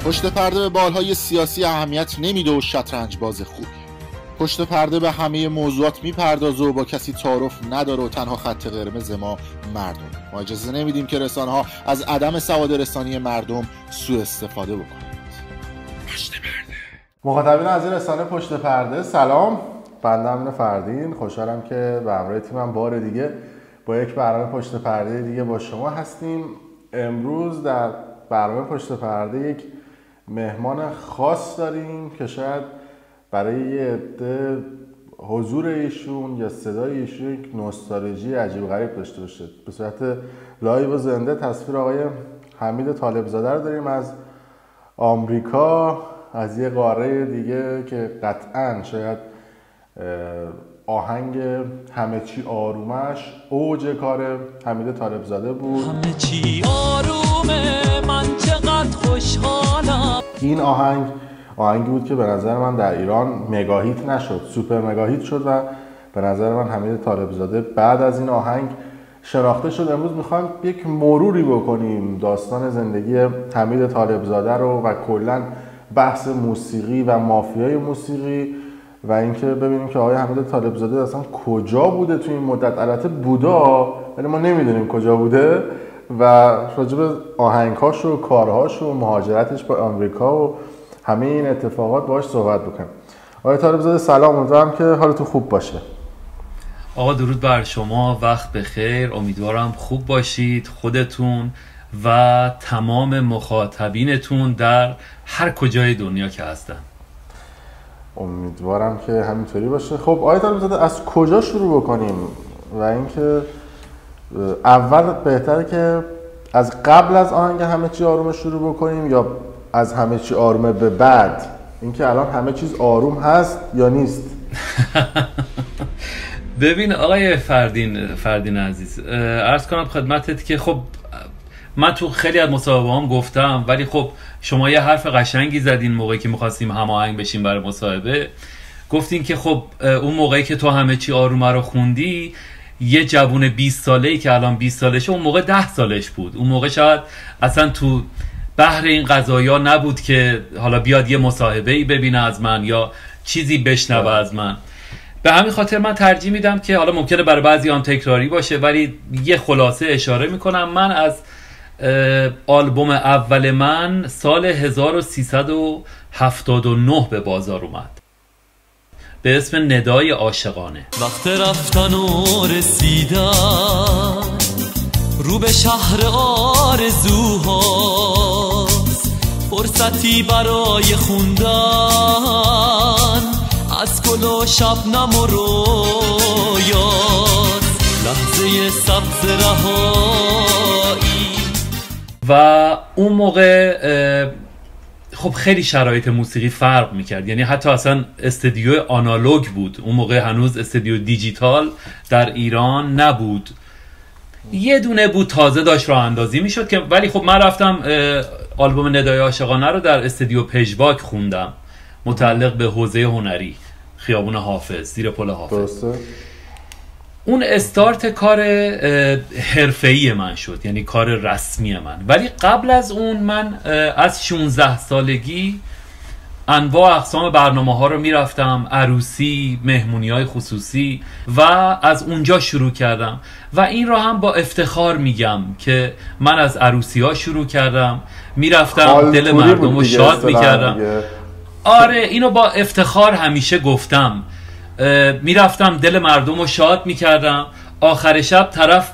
پشت پرده به بالهای سیاسی اهمیت نمیده و شطرنج باز خوبی. پشت پرده به همه موضوعات میپردازه و با کسی تعارف نداره و تنها خط قرمز ما مردم. ما اجازه نمیدیم که رسانه‌ها از عدم سواد رسانی مردم سوء استفاده بکنند. پشت پرده. مخاطبین از این رسانه پشت پرده سلام. بنده امین فردین، خوشحالم که به همراه تیمم بار دیگه با یک برنامه پشت پرده دیگه با شما هستیم. امروز در برنامه پشت پرده یک مهمان خاص داریم که شاید برای یه عده حضور ایشون یا صدای ایشون یک نوستالژی عجیب غریب داشته باشه. به صورت لایو و زنده تصویر آقای حمید طالبزاده رو داریم از آمریکا، از یه قاره دیگه که قطعاً شاید آهنگ همه چی آرومش اوج کار حمید طالبزاده بود. همه چی آرومه، من چقدر خوشحالم. این آهنگی بود که به نظر من در ایران مگاهیت نشد، سوپر مگاهیت شد و به نظر من حمید طالبزاده بعد از این آهنگ شناخته شد. امروز میخوایم یک مروری بکنیم داستان زندگی حمید طالبزاده رو و کلا بحث موسیقی و مافیای موسیقی و اینکه ببینیم که آقای حمید طالبزاده اصلا کجا بوده تو این مدت. البته بودا ولی ما نمیدونیم کجا بوده و راجع به آهنگاش و کارهاش و مهاجرتش به آمریکا و همه این اتفاقات باهاش صحبت بکنیم. آقای طالبزاده سلام، امیدوارم که حالتون خوب باشه. آقا درود بر شما، وقت بخیر، امیدوارم خوب باشید، خودتون و تمام مخاطبینتون در هر کجای دنیا که هستن. امیدوارم که همینطوری باشه. خب آقای طالبزاده از کجا شروع بکنیم و اینکه اول بهتره که از قبل از آهنگ همه چی آرومه شروع بکنیم یا از همه چی آرومه به بعد، اینکه الان همه چیز آروم هست یا نیست؟ ببین آقای فردین عزیز، عرض کنم خدمتت که خب من تو خیلی از مصاحبه هم گفتم، ولی خب شما یه حرف قشنگی زدین موقعی که می‌خواستیم هماهنگ بشیم برای مصاحبه. گفتین که خب اون موقعی که تو همه چی آرومه رو خوندی، یه جوون 20 ساله‌ای که الان 20 سالشه اون موقع 10 سالش بود. اون موقع شاید اصلا تو بحر این قضایا نبود که حالا بیاد یه مصاحبه‌ای ببینه از من یا چیزی بشنوه از من. به همین خاطر من ترجیح میدم که حالا ممکنه برای بعضی هم تکراری باشه ولی یه خلاصه اشاره میکنم. من از آلبوم اول من سال 1379 به بازار اومد به اسم ندای عاشقانه. وقت رفتن و رسیدن رو به شهر آرزوهاست، فرصتی برای خوندن از گل و شبنم و رویاست، لحظه سبز رهایی. و اون موقع خب خیلی شرایط موسیقی فرق میکرد، یعنی حتی اصلا استدیو آنالوگ بود. اون موقع هنوز استدیو دیجیتال در ایران نبود، یه دونه بود تازه داشت راه اندازی میشد که ولی خب من رفتم آلبوم ندای عاشقانه رو در استدیو پژواک خوندم، متعلق به حوزه هنری خیابون حافظ، زیر پل حافظ. درسته. اون استارت کار حرفه‌ای من شد، یعنی کار رسمی من. ولی قبل از اون من از 16 سالگی انواع اقسام برنامه ها رو میرفتم، عروسی، مهمونی های خصوصی، و از اونجا شروع کردم و این رو هم با افتخار میگم که من از عروسی ها شروع کردم، میرفتم دل مردم رو شاد میکردم. آره اینو با افتخار همیشه گفتم، میرفتم دل مردم رو شاد میکردم، آخر شب طرف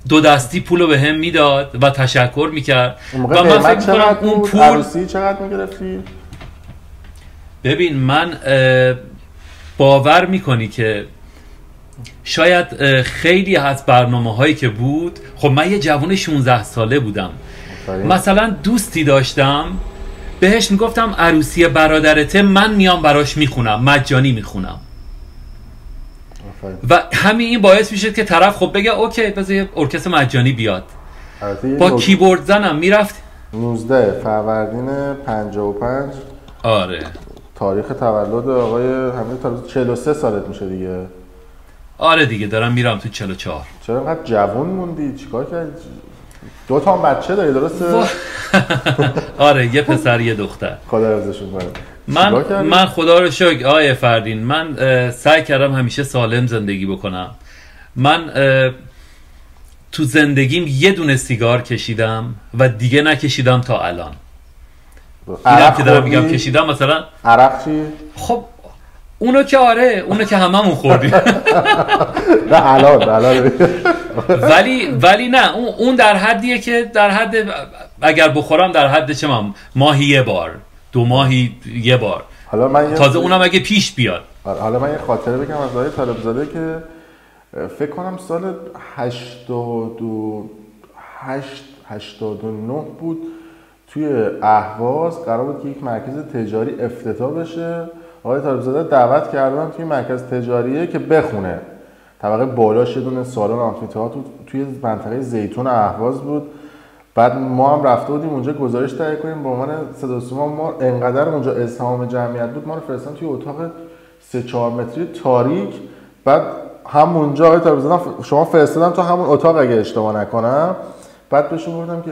2 دستی پولو به هم میداد و تشکر میکرد و من فکر میکنم اون پول عروسی چقدر میگرفتی؟ ببین من باور میکنی که شاید خیلی از برنامه هایی که بود، خب من یه جوان 16 ساله بودم، مثلا دوستی داشتم بهش میگفتم عروسی برادرته من میام براش میخونم، مجانی میخونم، و همین این باعث میشه که طرف خب بگه اوکی بذار یه ارکستر مجانی بیاد. با کیبورد زنم میرفت 19 فروردین 55. آره تاریخ تولد آقای حمید طالبزاده. 43 سالت میشه دیگه. آره دیگه دارم میرم تو 44. چرا انقدر جوان موندی؟ چیکار کردی؟ 2 تا بچه داری درسته؟ آره، یه پسر یه دختر. خدا حفظشون کنه. من خدا رو شکر آقای فردین، من سعی کردم همیشه سالم زندگی بکنم. من تو زندگیم یه دونه سیگار کشیدم و دیگه نکشیدم تا الان. اینم که دارم میگم کشیدم. مثلا عرق چی؟ خب اونو که آره، اونو که هممون خوردیم. نه الان ولی نه، اون در حدیه که در حد اگر بخورم در حد چه ماهی یه بار، 2 ماهی یه بار. حالا من تازه اونم اگه پیش بیاد. حالا من یه خاطره بگم از آقای طالبزاده که فکر کنم سال 89 بود، توی اهواز قرار بود که یک مرکز تجاری افتتاح بشه. آقای طالبزاده دعوت کردن توی مرکز تجاریه که بخونه. طبقه بالاش یه دونه سالن آمفی‌تئاتر توی منطقه زیتون اهواز بود. بعد ما هم رفته بودیم اونجا گزارش تهیه کنیم به عنوان صدا و سیما. ما انقدر اونجا ازدحام جمعیت بود، ما رو فرستادن توی اتاق 3-4 متری تاریک. بعد همونجا آقای طالبزاده شما فرستادن تو همون اتاق اگه اشتباه نکنم. بعد بهشون گفتم که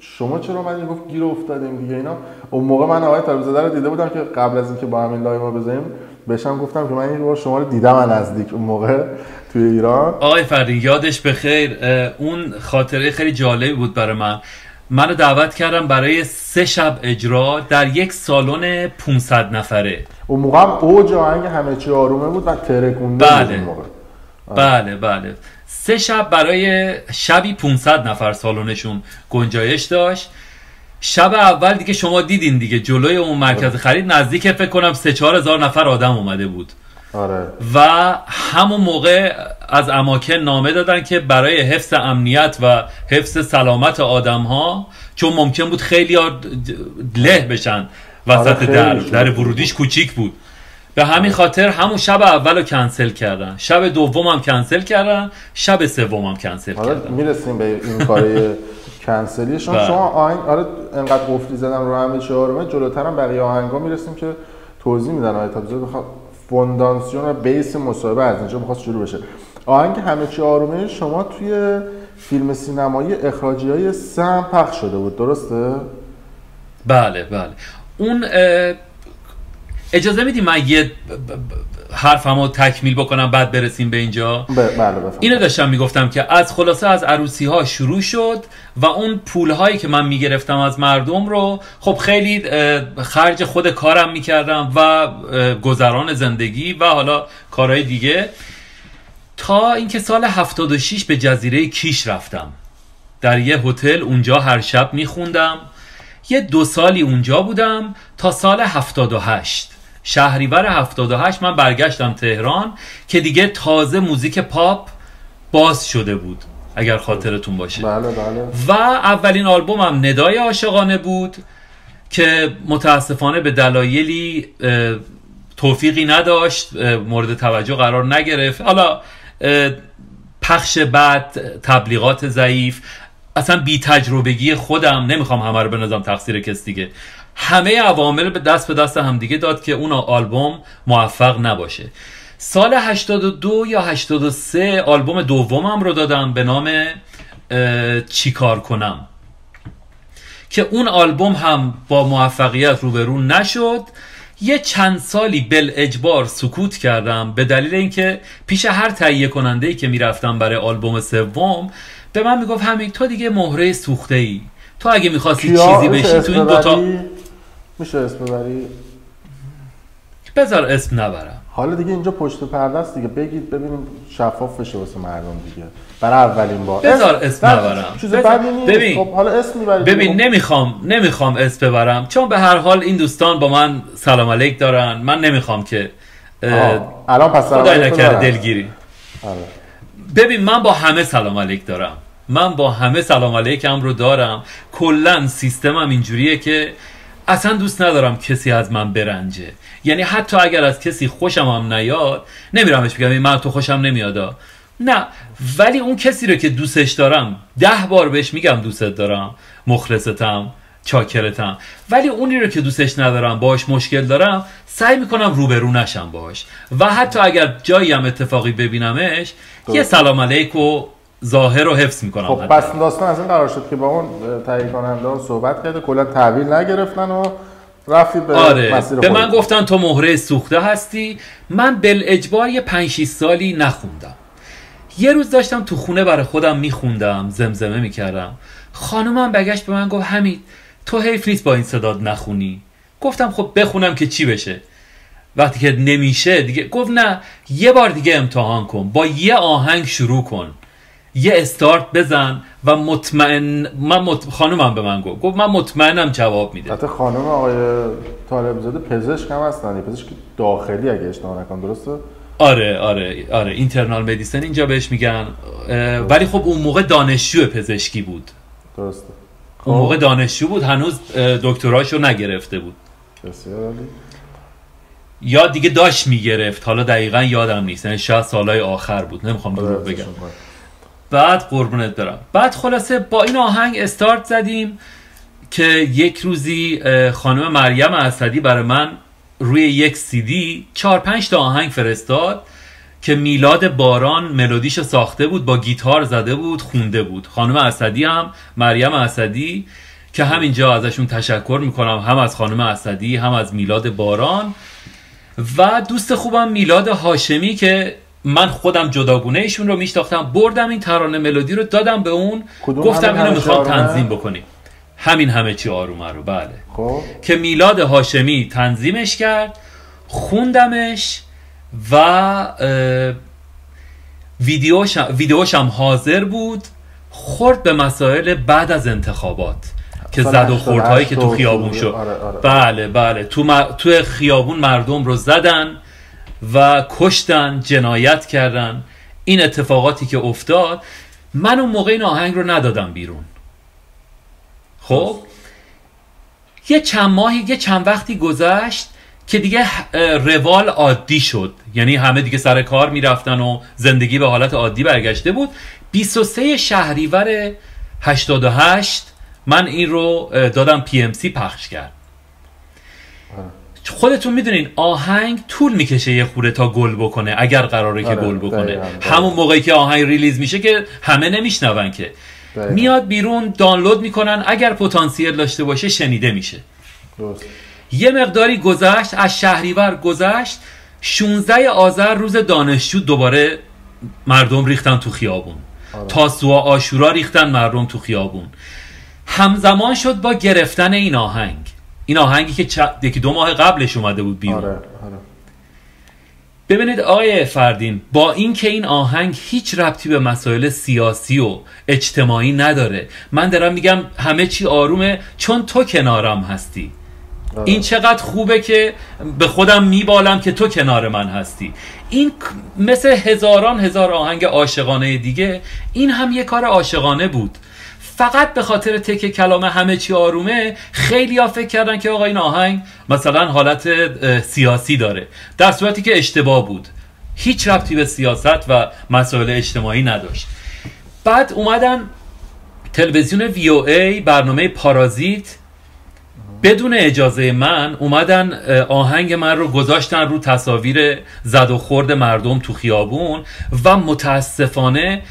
شما چرا اومدین؟ گفت گیر افتادیم دیگه اینا. اون موقع من آقای طالبزاده رو دیده بودم که قبل از اینکه با همین لایو ما بزنیم بهشم گفتم که من این بار شما رو دیدم از نزدیک اون موقع توی ایران. آقای فردین یادش بخیر، اون خاطره خیلی جالبی بود برای من. منو دعوت کردم برای 3 شب اجرا در یک سالن 500 نفره. اون موقع هم اوج آهنگ همه چی آرومه بود و ترکونده بود اون موقع. بله 3 شب برای شبی 500 نفر سالنشون گنجایش داشت. شب اول دیگه شما دیدین دیگه جلوی اون مرکز خرید نزدیک فکر کنم 3-4 هزار نفر آدم اومده بود. آره. و همون موقع از اماکن نامه دادن که برای حفظ امنیت و حفظ سلامت آدم ها، چون ممکن بود خیلی له بشن وسط در ورودیش کوچیک بود، به همین خاطر همون شب اول رو کنسل کردن، شب دوم هم کنسل کردن، شب سوم هم کنسل کردن. میرسیم به این کار کنسلی. شما آهنگ آره انقدر قفلی زدم رو همه چی آرومه، جلوترم بقیه آهنگا میرسیم که توضیح میدن. آقای طالبزاده بخواد فونداسیون و بیس مصاحبه از اینجا می‌خواست شروع بشه. آهنگ همه چی آرومه شما توی فیلم سینمایی اخراجی‌های 3 هم پخش شده بود درسته؟ بله اون اجازه میدی من یه حرفمو تکمیل بکنم بعد برسیم به اینجا؟ بله بفرمایید. اینو داشتم میگفتم که از خلاصه از عروسی ها شروع شد و اون پول هایی که من میگرفتم از مردم رو خب خیلی خرج خود کارم میکردم و گذران زندگی و حالا کارهای دیگه، تا اینکه سال 76 به جزیره کیش رفتم. در یه هتل اونجا هر شب میخوندم. یه 2 سالی اونجا بودم تا سال 78 شهریور 78 من برگشتم تهران که دیگه تازه موزیک پاپ باز شده بود اگر خاطرتون باشه. بله. و اولین آلبومم ندای عاشقانه بود که متاسفانه به دلایلی توفیقی نداشت، مورد توجه قرار نگرفت. حالا پخش بد، تبلیغات ضعیف، اصلا بی تجربگی خودم، نمیخوام همه رو بنازم تقصیر کس دیگه، همه عوامل به دست هم دیگه داد که اون آلبوم موفق نباشه. سال 82 یا 83 آلبوم دومم رو دادم به نام چیکار کنم که اون آلبوم هم با موفقیت روبرو نشد. یه چند سالی بالاجبار سکوت کردم به دلیل اینکه پیش هر تهیه کننده‌ای که میرفتم برای آلبوم سوم به من میگفت همین تو دیگه مهره سوخته ای، تو اگه میخواستی چیزی بشی تو این دوتا میشه اسم ببری؟ بذار اسم نبرم. حالا دیگه اینجا پشت پرده است دیگه، بگید ببینیم شفاف بشه واسه مردم دیگه. برای اولین بار بذار اسم نبرم. چیز بدی نیست. ببین خب حالا اسم میبرید. ببین نمیخوام اسم ببرم چون به هر حال این دوستان با من سلام علیک دارن. من نمیخوام که الان پس سلام علیک نکرده دلگیری. ببین من با همه سلام علیک دارم، من با همه سلام علیکم رو دارم. کلا سیستمم اینجوریه که اصلا دوست ندارم کسی از من برنجه. یعنی حتی اگر از کسی خوشم هم نیاد نمیرمش بگم من تو خوشم نمیادا، نه، ولی اون کسی رو که دوستش دارم 10 بار بهش میگم دوستت دارم، مخلصتم، چاکرتم. ولی اونی رو که دوستش ندارم، باهاش مشکل دارم، سعی میکنم روبرو نشم باهاش و حتی اگر جایی هم اتفاقی ببینمش یه سلام علیک و ظاهر رو حفظ میکنم. خب پس داستان از این قرار شد که با اون تهیه کننده ها صحبت کرده، کلا تحویل نگرفتن و رفتید به مسیر به من گفتن تو مهره سوخته هستی. من بالاجبار یه 5-6 سالی نخوندم. یه روز داشتم تو خونه برای خودم میخوندم، زمزمه میکردم. خانومم برگشت به من گفت حمید تو حیف نیست با این صدات نخونی؟ گفتم خب بخونم که چی بشه. وقتی که نمیشه دیگه گفت نه یه بار دیگه امتحان کن، با یه آهنگ شروع کن، یه استارت بزن و مطمئن. خانومم به من گفت من مطمئنم جواب میده. حتی خانم آقای طالب زاده پزشک هم هستن، پزشک داخلی اگه اشتباه نکنم، درسته؟ آره اینترنال مدیسن اینجا بهش میگن. ولی خب اون موقع دانشجو پزشکی بود. درسته. اون موقع دانشجو بود، هنوز دکتراشو نگرفته بود. بسیار عالی. یا دیگه داشت میگرفت، حالا دقیقا یادم نیست، یعنی شاید سالهای آخر بود، نمیخوام دروغ بگم. بعد قربونت برم، بعد خلاصه با این آهنگ استارت زدیم که یک روزی خانم مریم اسدی برای من روی یک CD 4-5 تا آهنگ فرستاد که میلاد باران ملودیشو ساخته بود، با گیتار زده بود، خونده بود. خانم اسدی هم مریم اسدی که همینجا ازشون تشکر میکنم، هم از خانم اسدی هم از میلاد باران و دوست خوبم میلاد هاشمی که من خودم جداگونه ایشون رو میشناختم. بردم این ترانه ملودی رو دادم به اون، گفتم اینو میخوام تنظیم بکنیم. همین همه چی آرومه رو، بله. خب که میلاد هاشمی تنظیمش کرد، خوندمش و ویدیوش هم حاضر بود. خورد به مسائل بعد از انتخابات که زد و خوردهایی که تو خیابون شد. بله تو خیابون مردم رو زدن و کشتن، جنایت کردن. این اتفاقاتی که افتاد، من اون موقع این آهنگ رو ندادم بیرون. خب یه چند وقتی گذشت که دیگه روال عادی شد، یعنی همه دیگه سر کار میرفتن و زندگی به حالت عادی برگشته بود. 23 شهریور 88 من این رو دادم PMC پخش کرد. خودتون میدونین آهنگ طول میکشه یه خوره تا گل بکنه، اگر قراره که گل بکنه. همون موقعی که آهنگ ریلیز میشه که همه نمیشنون که میاد بیرون، دانلود میکنن، اگر پتانسیل داشته باشه شنیده میشه. یه مقداری گذشت، از شهریور گذشت، 16 آذر روز دانشجو دوباره مردم ریختن تو خیابون. تاسوعا عاشورا ریختن مردم تو خیابون. همزمان شد با گرفتن این آهنگی که یکی 2 ماه قبلش اومده بود بیرون. ببینید آقای فردین، با این که این آهنگ هیچ ربطی به مسائل سیاسی و اجتماعی نداره، من دارم میگم همه چی آرومه چون تو کنارم هستی. این چقدر خوبه که به خودم میبالم که تو کنار من هستی. این مثل هزار آهنگ عاشقانه دیگه، این هم یه کار عاشقانه بود. فقط به خاطر تک کلام همه چی آرومه خیلی ها فکر کردن که آقا این آهنگ مثلا حالت سیاسی داره، در صورتی که اشتباه بود. هیچ ربطی به سیاست و مسائل اجتماعی نداشت. بعد اومدن تلویزیون VOA برنامه پارازیت، بدون اجازه من اومدن آهنگ من رو گذاشتن رو تصاویر زد و خورد مردم تو خیابون و متاسفانه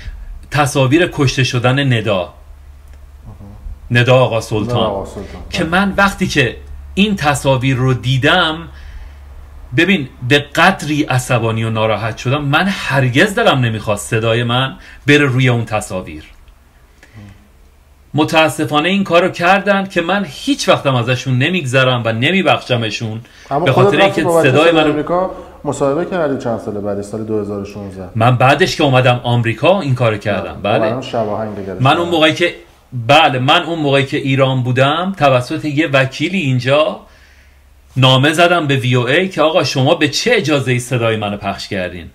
تصاویر کشته شدن ندا آقا سلطان. که من وقتی که این تصاویر رو دیدم، ببین به قدری عصبانی و ناراحت شدم. من هرگز دلم نمیخواست صدای من بره روی اون تصاویر. متاسفانه این کارو کردن که من هیچ وقتم ازشون نمیگذرم و نمیبخشمشون، به خاطر اینکه صدای من آمریکا مصاحبه کردی چند سال بعد، سال 2016. من بعدش که اومدم آمریکا این کارو کردم. بله من اون موقعی که ایران بودم توسط یه وکیلی اینجا نامه زدم به VOA که آقا شما به چه اجازه‌ای صدای منو پخش کردین؟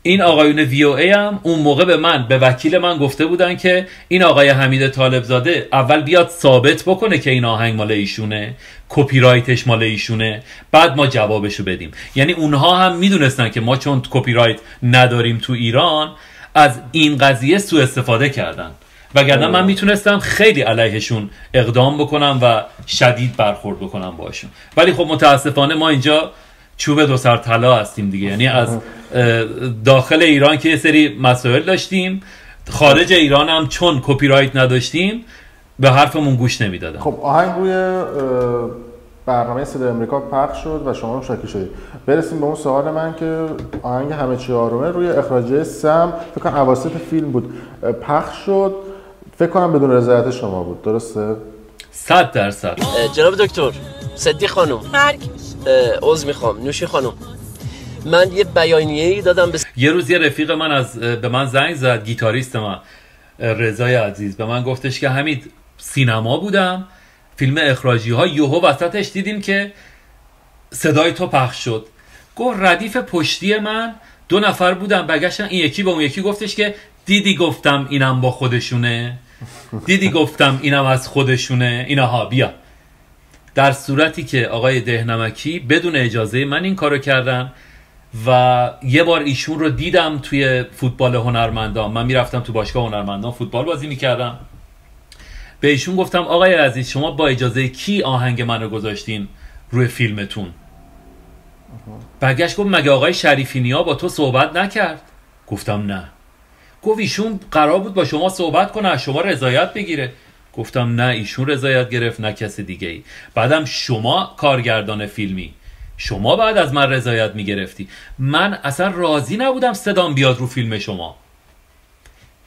این آقایون VOA هم اون موقع به وکیل من گفته بودن که این آقای حمید طالب زاده اول بیاد ثابت بکنه که این آهنگ مال ایشونه، کپی رایتش مال ایشونه، بعد ما جوابشو بدیم. یعنی اونها هم میدونستن که ما چون کپی رایت نداریم تو ایران، از این قضیه سوء استفاده کردن، وگرنه من میتونستم خیلی علیهشون اقدام بکنم و شدید برخورد بکنم باشون. ولی خب متاسفانه ما اینجا چوب دو سر طلا هستیم دیگه. یعنی از داخل ایران که یه سری مسائل داشتیم، خارج ایران هم چون کپی رایت نداشتیم به حرفمون گوش نمیدادن. خب آهنگ روی برنامه صدای آمریکا پخش شد و شما هم شاکی شدید. برسیم به اون سوال من که آهنگ همه چی آرومه روی اخراجیه سم فکر کنم اواسط فیلم بود پخش شد، فکر کنم بدون رضایت شما بود، درسته؟ 100%. جناب دکتر صدیق خانم، عذر میخوام نوشی خانم، من یه بیانیه‌ای دادم یه روز یه رفیق من به من زنگ زد، گیتاریست من رضای عزیز، به من گفتش که حمید سینما بودم فیلم اخراجی ها یهو وسطش دیدیم که صدای تو پخش شد. گفت ردیف پشتی من 2 نفر بودن، برگشتن این یکی به اون یکی گفتش که دیدی گفتم اینم با خودشونه، دیدی گفتم اینم از خودشونه، اینها بیا. در صورتی که آقای دهنمکی بدون اجازه من این کارو کردن و یه بار ایشون رو دیدم توی فوتبال هنرمندان، من میرفتم تو باشگاه هنرمندان فوتبال بازی میکردم، به ایشون گفتم آقای عزیز شما با اجازه کی آهنگ منو گذاشتین روی فیلمتون؟ برگشت گفت مگه آقای شریفی نیا با تو صحبت نکرد؟ گفتم نه. گفت ایشون قرار بود با شما صحبت کنه، از شما رضایت بگیره. گفتم نه، ایشون رضایت گرفت نه کسی دیگه ای. بعدم شما کارگردان فیلمی، شما بعد از من رضایت میگرفتی. من اصلا راضی نبودم صدام بیاد رو فیلم شما.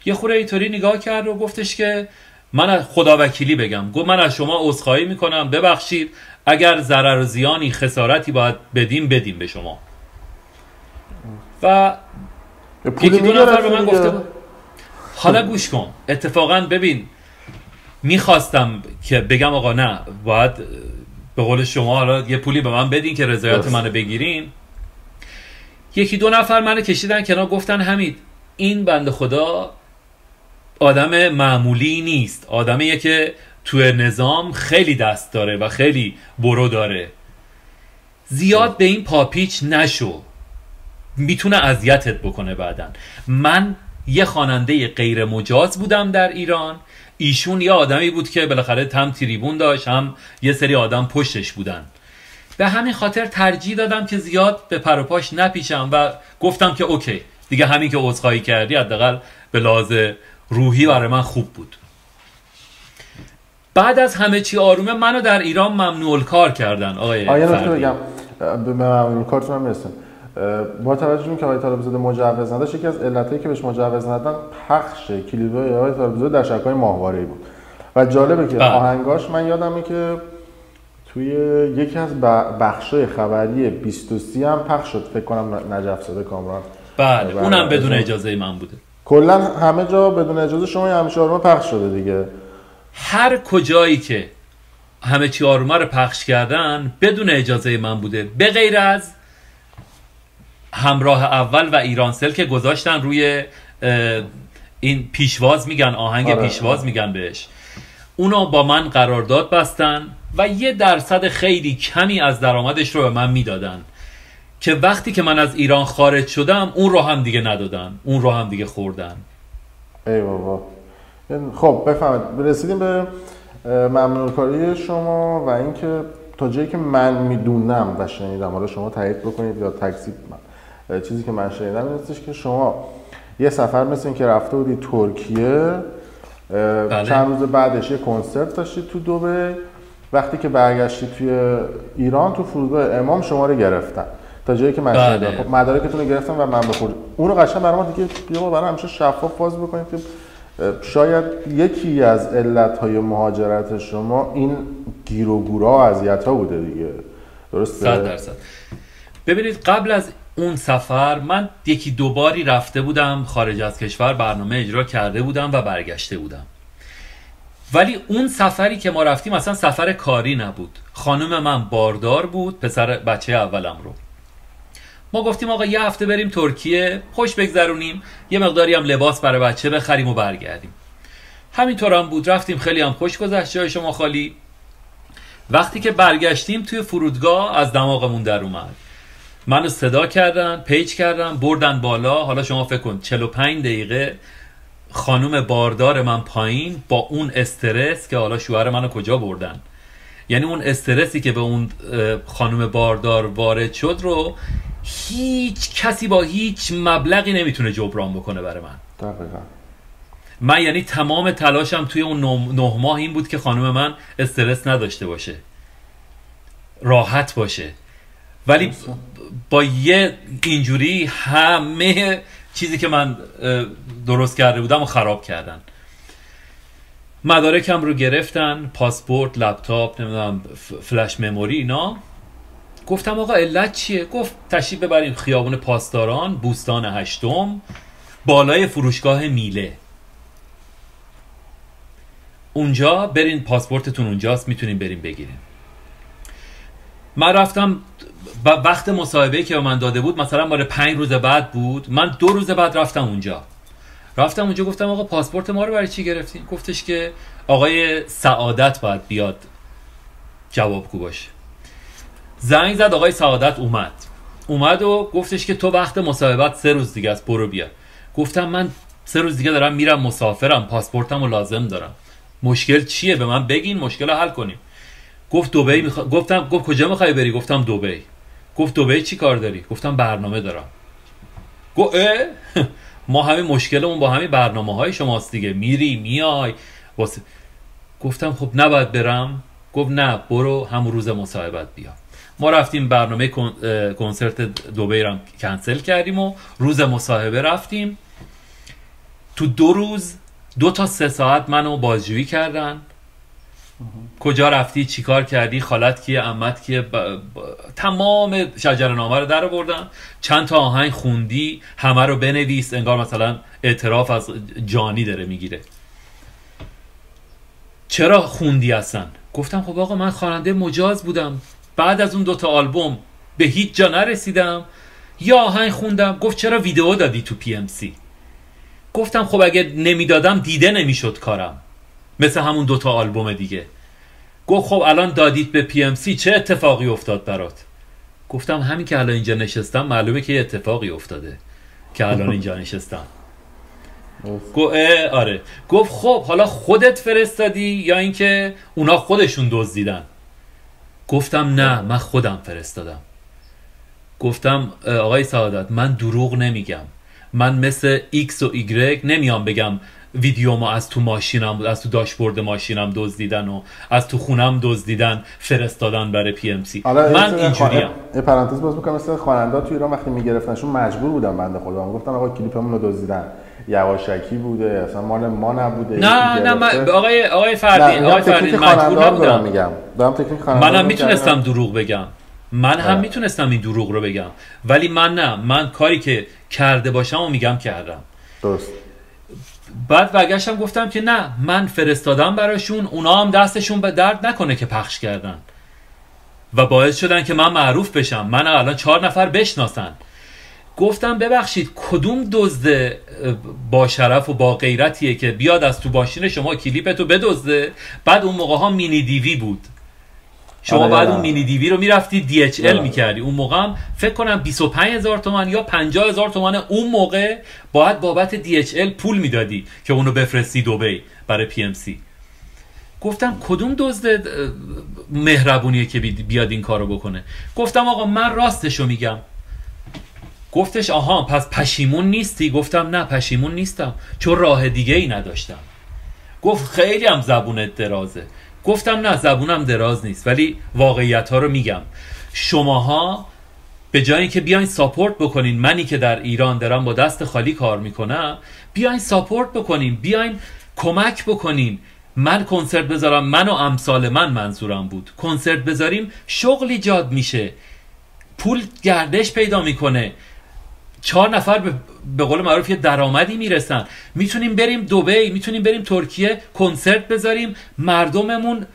یه خوره اینطوری نگاه کرد و گفتش که من از خدا وکیلی بگم، گفت من از شما عذرخواهی میکنم، ببخشید اگر ضرر و زیانی خسارتی باید بدیم به شما. و یکی 2 نفر به من گفته حالا گوش کن، اتفاقا ببین میخواستم که بگم آقا نه باید به قول شما حالا یه پولی به من بدین که رضایت منو بگیرین. یکی 2 نفر منو کشیدن کنار، گفتن حمید این بنده خدا آدم معمولی نیست، آدمیه که توی نظام خیلی دست داره و خیلی برو داره، زیاد به این پاپیچ نشو، میتونه اذیتت بکنه بعدن. من یه خواننده غیر مجاز بودم در ایران، ایشون یه آدمی بود که بالاخره هم تریبون داشت هم یه سری آدم پشتش بودن، به همین خاطر ترجیح دادم که زیاد به پر و پاش نپیچم و گفتم که اوکی دیگه همین که عذرخواهی کردی حداقل به لحاظ روحی برای من خوب بود. بعد از همه چی آرومه منو در ایران ممنوع الکار کردن. آقای نکته بگم به ممنوع الکارتون هم میرسیم. با توجه به اینکه آقای طالب‌زاده مجوز نداشت، یکی از علتایی که بهش مجوز ندادن پخش کلیپ‌های آقای طالب‌زاده در شبکه‌های ماهواره‌ای بود و جالبه که آهنگاش من یادمه که توی یکی از بخش‌های خبری 23 هم پخش شد، فکر کنم نجف زاده کامران. بله اونم بدون اجازه من بوده. کلا همه جا بدون اجازه شما همیشه آرومه پخش شده دیگه. هر کجایی که همه چی آرومه رو پخش کردن بدون اجازه من بوده، به غیر از همراه اول و ایرانسل که گذاشتن روی این پیشواز میگن، آهنگ پیشواز میگن بهش، اونا با من قرارداد بستن و 1% خیلی کمی از درآمدش رو به من میدادن که وقتی که من از ایران خارج شدم اون رو هم دیگه ندادن، اون رو هم دیگه خوردن. ای بابا. خب بفهمید رسیدیم به ممنوع‌کاری شما و اینکه تا جایی که من میدونم و شنیدم، حالا شما تایید بکنید یا تکذیب، چیزی که من شنیدم این هستش که شما یه سفر مثل این که رفته بودید ترکیه، چند روز بعدش یه کنسرت داشتید تو دبی، وقتی که برگشتید توی ایران تو فرودگاه امام شما رو گرفتن، تا جایی که من شنیدم. خب مدارکتون رو گرفتن و من بخورد اونو قشنگ برام دیگه بیا برای همیشه شفاف باز بکنید که شاید یکی از علت‌های مهاجرت شما این گیر و گورا و اذیت‌ها بوده دیگه، درسته؟ 100%. ببینید قبل از اون سفر من 1-2 باری رفته بودم خارج از کشور، برنامه اجرا کرده بودم و برگشته بودم، ولی اون سفری که ما رفتیم اصلا سفر کاری نبود. خانم من باردار بود، پسر بچه اولم رو. ما گفتیم آقا یه هفته بریم ترکیه خوش بگذرونیم، یه مقداری هم لباس برای بچه بخریم و برگردیم. همینطور هم بود، رفتیم خیلی هم خوش گذشت، جای شما خالی. وقتی که برگشتیم توی فرودگاه از دماغمون در اومد، منو صدا کردن، پیچ کردن، بردن بالا. حالا شما فکر کن 45 دقیقه خانم باردار من پایین با اون استرس که حالا شوهر منو کجا بردن، یعنی اون استرسی که به اون خانم باردار وارد شد رو هیچ کسی با هیچ مبلغی نمیتونه جبران بکنه برای من. دقیقاً. من یعنی تمام تلاشم توی اون 9 ماه این بود که خانم من استرس نداشته باشه، راحت باشه. ولی با یه اینجوری همه چیزی که من درست کرده بودم و خراب کردن. مدارکم رو گرفتن، پاسپورت، لپتاپ، نمیدونم فلش مموری، اینا. گفتم آقا علت چیه؟ گفت تشریف ببریم خیابون پاسداران، بوستان 8م، بالای فروشگاه میله، اونجا برین، پاسپورتتون اونجاست، میتونین برین بگیرین. من رفتم وقت مصاحبه که به من داده بود مثلا مال 5 روز بعد بود، من 2 روز بعد رفتم اونجا گفتم آقا پاسپورت ما رو برای چی گرفتین؟ گفتش که آقای سعادت باید بیاد جوابگو باشه. زنگ زد، آقای سعادت اومد و گفتش که تو وقت مصاحبت 3 روز دیگه است، برو بیا. گفتم من 3 روز دیگه دارم میرم، مسافرم، پاسپورتمو لازم دارم. مشکل چیه؟ به من بگین مشکل رو حل کنیم. گفت دبی گفت کجا میخوای بری؟ گفتم دبی. گفت دبی چی کار داری؟ گفتم برنامه دارم. گفت ما همین مشکلمون با همین برنامه‌های شماست دیگه، میری میای واسه. گفتم خب نباید برم؟ گفت نه برو همون روز مصاحبت بیا. ما رفتیم برنامه کنسرت دبی رو کنسل کردیم و روز مصاحبه رفتیم. تو 2 روز 2 تا 3 ساعت منو بازجویی کردن. کجا رفتی، چیکار کردی، خالت کیه، عمت کیه، تمام شجره‌نامه رو در آوردن. چند تا آهنگ خوندی، همه رو بنویس، انگار مثلا اعتراف از جانی داره میگیره. چرا خوندی اصلا؟ گفتم خب آقا من خواننده مجاز بودم، بعد از اون 2 تا آلبوم به هیچ جا نرسیدم، یا آهنگ خوندم. گفت چرا ویدیو دادی تو PMC؟ گفتم خب اگه نمیدادم دیده نمیشد کارم، مثل همون 2 تا آلبوم دیگه. گفت خب الان دادید به PMC، چه اتفاقی افتاد برات؟ گفتم همین که الان اینجا نشستم معلومه که یه اتفاقی افتاده که الان اینجا نشستم. گفت آره. گفت خب حالا خودت فرستادی یا اینکه اونا خودشون دزدیدن؟ گفتم نه من خودم فرستادم. گفتم آقای سعادت من دروغ نمیگم، من مثل X و Y نمیام بگم ویدیو ما از تو ماشینم، از تو داشبورد ماشینم دزدیدن و از تو خونم دزدیدن فرستادن برای PMC. من اینجوریم. یه پرانتز باز می‌کنم، مثلا خواننده تو ایران وقتی میگرفتنشون مجبور بودن بنده خدا، گفتن آقا کلیپمون رو دزدیدن، یواشکی بوده، اصلا مال ما نبوده. نه آقای فردین مجبور نبودم. دارم تکنیک خواننده. منم میتونستم دروغ بگم، من هم میتونستم این دروغ رو بگم، ولی من کاری که کرده باشم و میگم کردم. درست. بعد برگشتم گفتم که نه من فرستادم براشون، اونا هم دستشون به درد نکنه که پخش کردن و باعث شدن که من معروف بشم، من الان 4 نفر بشناسن. گفتم ببخشید کدوم دزد با شرف و با غیرتیه که بیاد از تو ماشین شما کلیپتو بدزده؟ بعد اون موقع ها مینی دیوی بود، شما بعد اون مینی دیوی رو میرفتی DHL میکردی. اون موقع هم فکر کنم 25,000 تومان یا 50,000 تومان اون موقع باید بابت DHL پول میدادی که اونو بفرستی دبی برای PMC. گفتم کدوم دزد مهربونیه که بیاد این کارو بکنه؟ گفتم آقا من راستشو میگم. گفتش آها پس پشیمون نیستی؟ گفتم نه پشیمون نیستم، چون راه دیگه ای نداشتم. گفت خیلی هم زبونت درازه. گفتم نه زبونم دراز نیست، ولی واقعیت ها رو میگم. شماها به جایی که بیاین ساپورت بکنین، منی که در ایران دارم با دست خالی کار میکنم، بیاین ساپورت بکنین، بیاین کمک بکنین. من کنسرت بذارم، من و امثال من منظورم بود، کنسرت بذاریم شغل ایجاد میشه، پول گردش پیدا میکنه، 4 نفر به قول معروف یه درآمدی میرسن، میتونیم بریم دبی، میتونیم بریم ترکیه کنسرت بذاریم، مردممون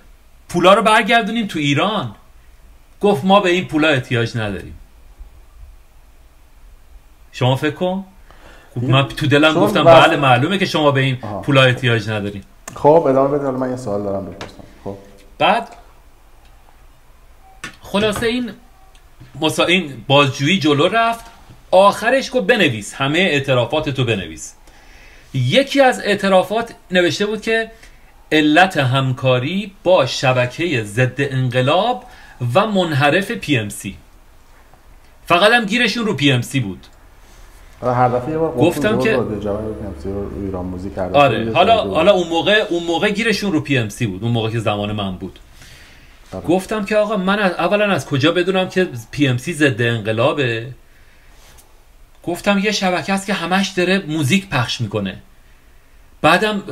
پولا رو برگردونیم تو ایران. گفت ما به این پولا احتیاج نداریم. شما فکر کن. من تو دلم گفتم بله معلومه که شما به این پولا احتیاج نداریم. خب ادامه بده، من یه سوال دارم بپرسم. خب بعد خلاصه این بازجویی جلو رفت، آخرش گفت بنویس همه اعترافاتتو بنویس. یکی از اعترافات نوشته بود که علت همکاری با شبکه ضد انقلاب و منحرف PMC. فقط هم گیرشون رو PMC بود. هر دفعه یه بار گفتم که جواب PMC رو ایران موزیک کرده. آره حالا اون موقع گیرشون رو PMC بود، اون موقع که زمان من بود. گفتم که آقا من اولا از کجا بدونم که PMC ضد انقلابه؟ گفتم یه شبکه است که همش داره موزیک پخش میکنه، بعدم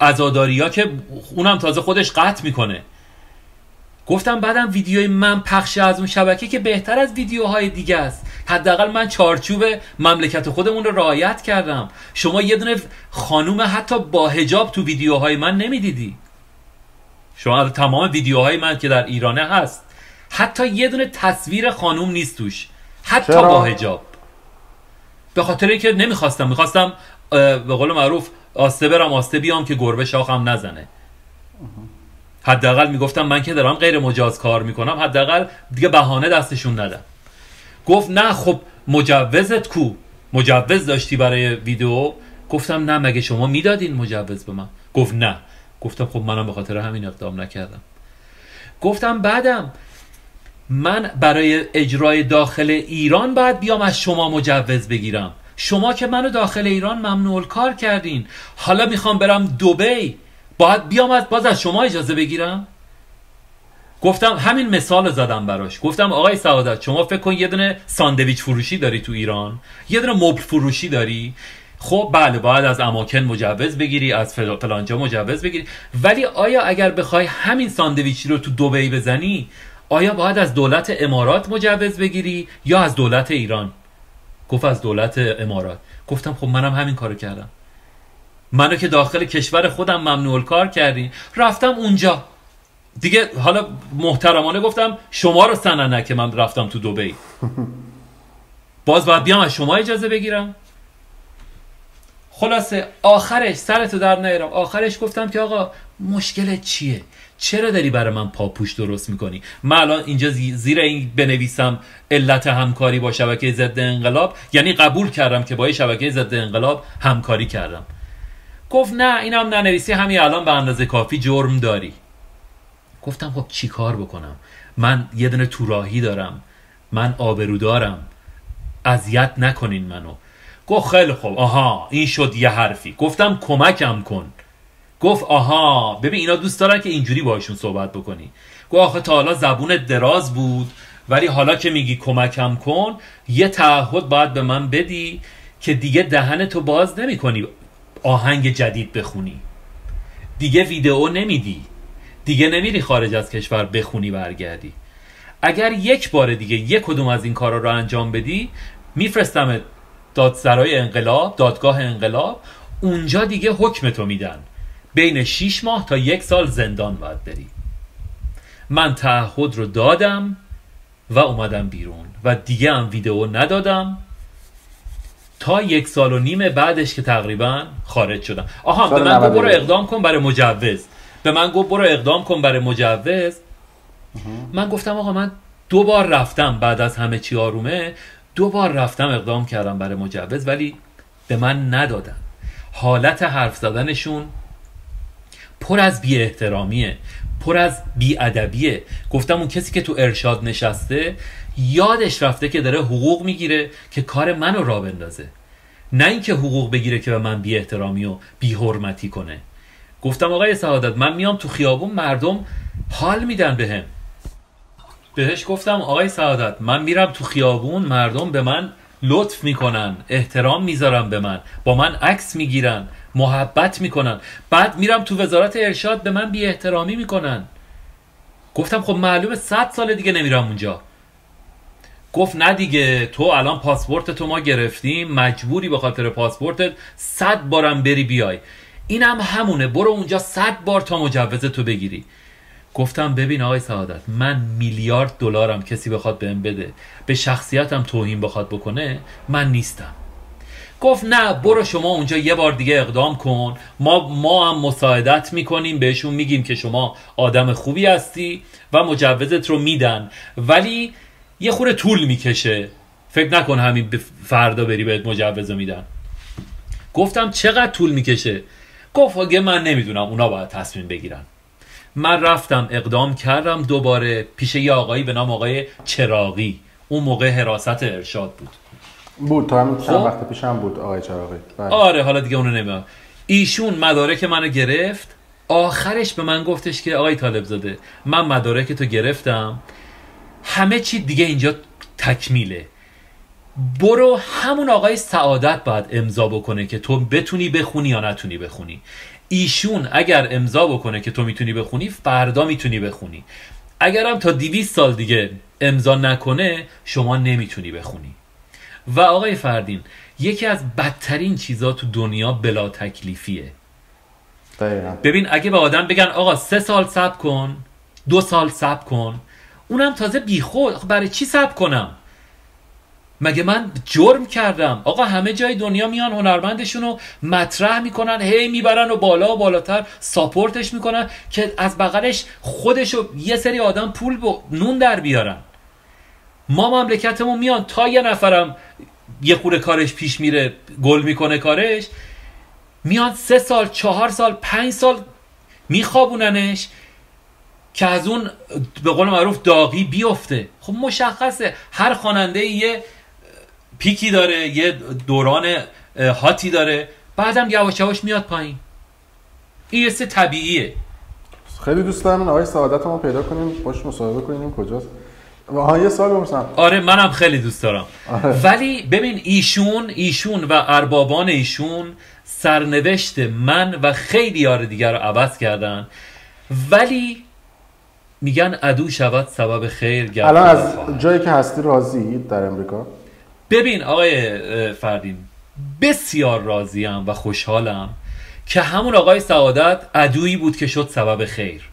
عزاداریا که اونم تازه خودش قطع میکنه. گفتم بعدم ویدیوی من پخش از اون شبکه که بهتر از ویدیوهای دیگه است، حداقل من چارچوب مملکت خودمون رو رعایت کردم. شما یه دونه خانوم حتی با حجاب تو ویدیوهای من نمیدیدی. شما تمام ویدیوهای من که در ایرانه هست حتی یه دونه تصویر خانوم نیست توش، حتی با حجاب. به خاطر اینکه میخواستم به قول معروف آسته برم آسته بیام که گربه شاخم نزنه. حداقل میگفتم من که دارم غیر مجاز کار میکنم، حداقل دیگه بهانه دستشون ندم. گفت نه خب مجوزت کو؟ مجوز داشتی برای ویدیو؟ گفتم نه، مگه شما میدادین مجوز به من؟ گفت نه. گفتم خب منم به خاطر همین اقدام نکردم. گفتم بعدم من برای اجرای داخل ایران باید بیام از شما مجوز بگیرم، شما که منو داخل ایران ممنوع الکار کردین، حالا میخوام برم دبی باید بیام باز از شما اجازه بگیرم؟ گفتم همین مثال زدم براش. گفتم آقای سعادت شما فکر کن یه دونه ساندویچ فروشی داری تو ایران، یه دونه مبل فروشی داری، خب بله باید از اماکن مجوز بگیری، از فلانجا مجوز بگیری، ولی آیا اگر بخوای همین ساندویچی رو تو دبی بزنی آیا باید از دولت امارات مجوز بگیری یا از دولت ایران؟ گفت از دولت امارات. گفتم خب منم همین کارو کردم، منو که داخل کشور خودم ممنوع الکار کردی، رفتم اونجا دیگه. حالا محترمانه گفتم شما رو سننه که من رفتم تو دبی، باز باید بیام از شما اجازه بگیرم؟ خلاصه آخرش سرتو در نیارم، آخرش گفتم که آقا مشکلت چیه؟ چرا داری برای من پاپوش درست میکنی؟ من الان اینجا زیر این بنویسم علت همکاری با شبکه ضد انقلاب، یعنی قبول کردم که با شبکه ضد انقلاب همکاری کردم. گفت نه اینم ننویسی، همین الان به اندازه کافی جرم داری. گفتم خب چی کار بکنم؟ من یه دونه توراهی دارم، من آبرو دارم، اذیت نکنین منو. گفت خیلی خوب، آها این شد یه حرفی. گفتم کمکم کن. گفت آها ببین اینا دوست دارن که اینجوری باشون صحبت بکنی. گفت آخه تا حالا زبونت دراز بود، ولی حالا که میگی کمکم کن یه تعهد باید به من بدی که دیگه دهنتو باز نمی کنی آهنگ جدید بخونی، دیگه ویدئو نمیدی، دیگه نمیری خارج از کشور بخونی برگردی. اگر یک بار دیگه یک کدوم از این کارا رو انجام بدی میفرستمت دادسرای انقلاب، دادگاه انقلاب، اونجا دیگه حکمتو میدن، بین 6 ماه تا 1 سال زندان باید بری. من تعهد رو دادم و اومدم بیرون و دیگه هم ویدئو ندادم تا 1.5 سال بعدش که تقریبا خارج شدم. آها به من گفت برو اقدام کن برای مجوز، به من گفت برو اقدام کن برای مجوز. من گفتم آقا من 2 بار رفتم بعد از همه چی آرومه، 2 بار رفتم اقدام کردم برای مجوز ولی به من ندادن. حالت حرف زدنشون پر از بی احترامیه، پر از بی ادبیه. گفتم اون کسی که تو ارشاد نشسته یادش رفته که داره حقوق میگیره که کار منو راه بندازه، نه اینکه حقوق بگیره که به من بی احترامی و بی حرمتی کنه. گفتم آقای سعادت من میام تو خیابون مردم حال میدن بهم. بهش گفتم آقای سعادت من میرم تو خیابون مردم به من لطف میکنن، احترام میذارن به من، با من عکس میگیرن، محبت میکنن، بعد میرم تو وزارت ارشاد به من بی احترامی میکنن. گفتم خب معلومه 100 سال دیگه نمیرم اونجا. گفت نه دیگه تو الان پاسپورت تو ما گرفتیم، مجبوری به خاطر پاسپورتت 100 بارم بری بیای، اینم همونه، برو اونجا 100 بار تا مجوز تو بگیری. گفتم ببین آقای سعادت من $1,000,000,000 دلارم کسی بخواد بهم بده، به شخصیتم توهین بخواد بکنه، من نیستم. گفت نه برو شما اونجا یه بار دیگه اقدام کن، ما هم مساعدت میکنیم، بهشون میگیم که شما آدم خوبی هستی و مجوزت رو میدن، ولی یه خورده طول میکشه، فکر نکن همین فردا بری بهت مجوز رو میدن. گفتم چقدر طول میکشه؟ گفت اگه من نمیدونم، اونا باید تصمیم بگیرن. من رفتم اقدام کردم دوباره پیش یه آقایی به نام آقای چراغی، اون موقع حراست ارشاد بود. بود تا همین چند وقت پیش هم بود آقای چراغی. آره حالا دیگه اونو نمیدونم. ایشون مدارک منو گرفت، آخرش به من گفتش که آقای طالب زاده من مدارک تو گرفتم، همه چی دیگه اینجا تکمیله، برو همون آقای سعادت باید امضا بکنه که تو بتونی بخونی یا نتونی بخونی. ایشون اگر امضا بکنه که تو میتونی بخونی، فردا میتونی بخونی. اگرم تا 200 سال دیگه امضا نکنه، شما نمیتونی بخونی. و آقای فردین، یکی از بدترین چیزا تو دنیا بلا تکلیفیه. دقیقا. ببین اگه به آدم بگن آقا 3 سال صبر کن، 2 سال صبر کن، اونم تازه بیخود، برای چی صبر کنم؟ مگه من جرم کردم؟ آقا همه جای دنیا میان هنرمندشون رو مطرح میکنن، هی میبرن و بالا و بالاتر ساپورتش میکنن که از بغلش خودشو یه سری آدم پول نون در بیارن. ما مملکتمون میان تا یه نفرم یه خوره کارش پیش میره، گل میکنه کارش، میان 3 سال 4 سال 5 سال میخوابوننش که از اون به قول معروف داغی بیفته. خب مشخصه هر خواننده یه پیکی داره، یه دوران هاتی داره، بعدم یواش یواش میاد پایین. این یه طبیعیه. خیلی دوست دارم آقای سعادت ما پیدا کنیم، باش مصاحبه کنیم کجاست. یه سوال بپرسم. آره منم خیلی دوست دارم. ولی ببین ایشون و اربابان ایشون سرنوشت من و خیلی یار دیگر رو عوض کردن، ولی میگن عدو شود سبب خیر گردد. الان از جایی که هستی راضی در امریکا؟ ببین آقای فردین، بسیار راضیم و خوشحالم که همون آقای سعادت عدویی بود که شد سبب خیر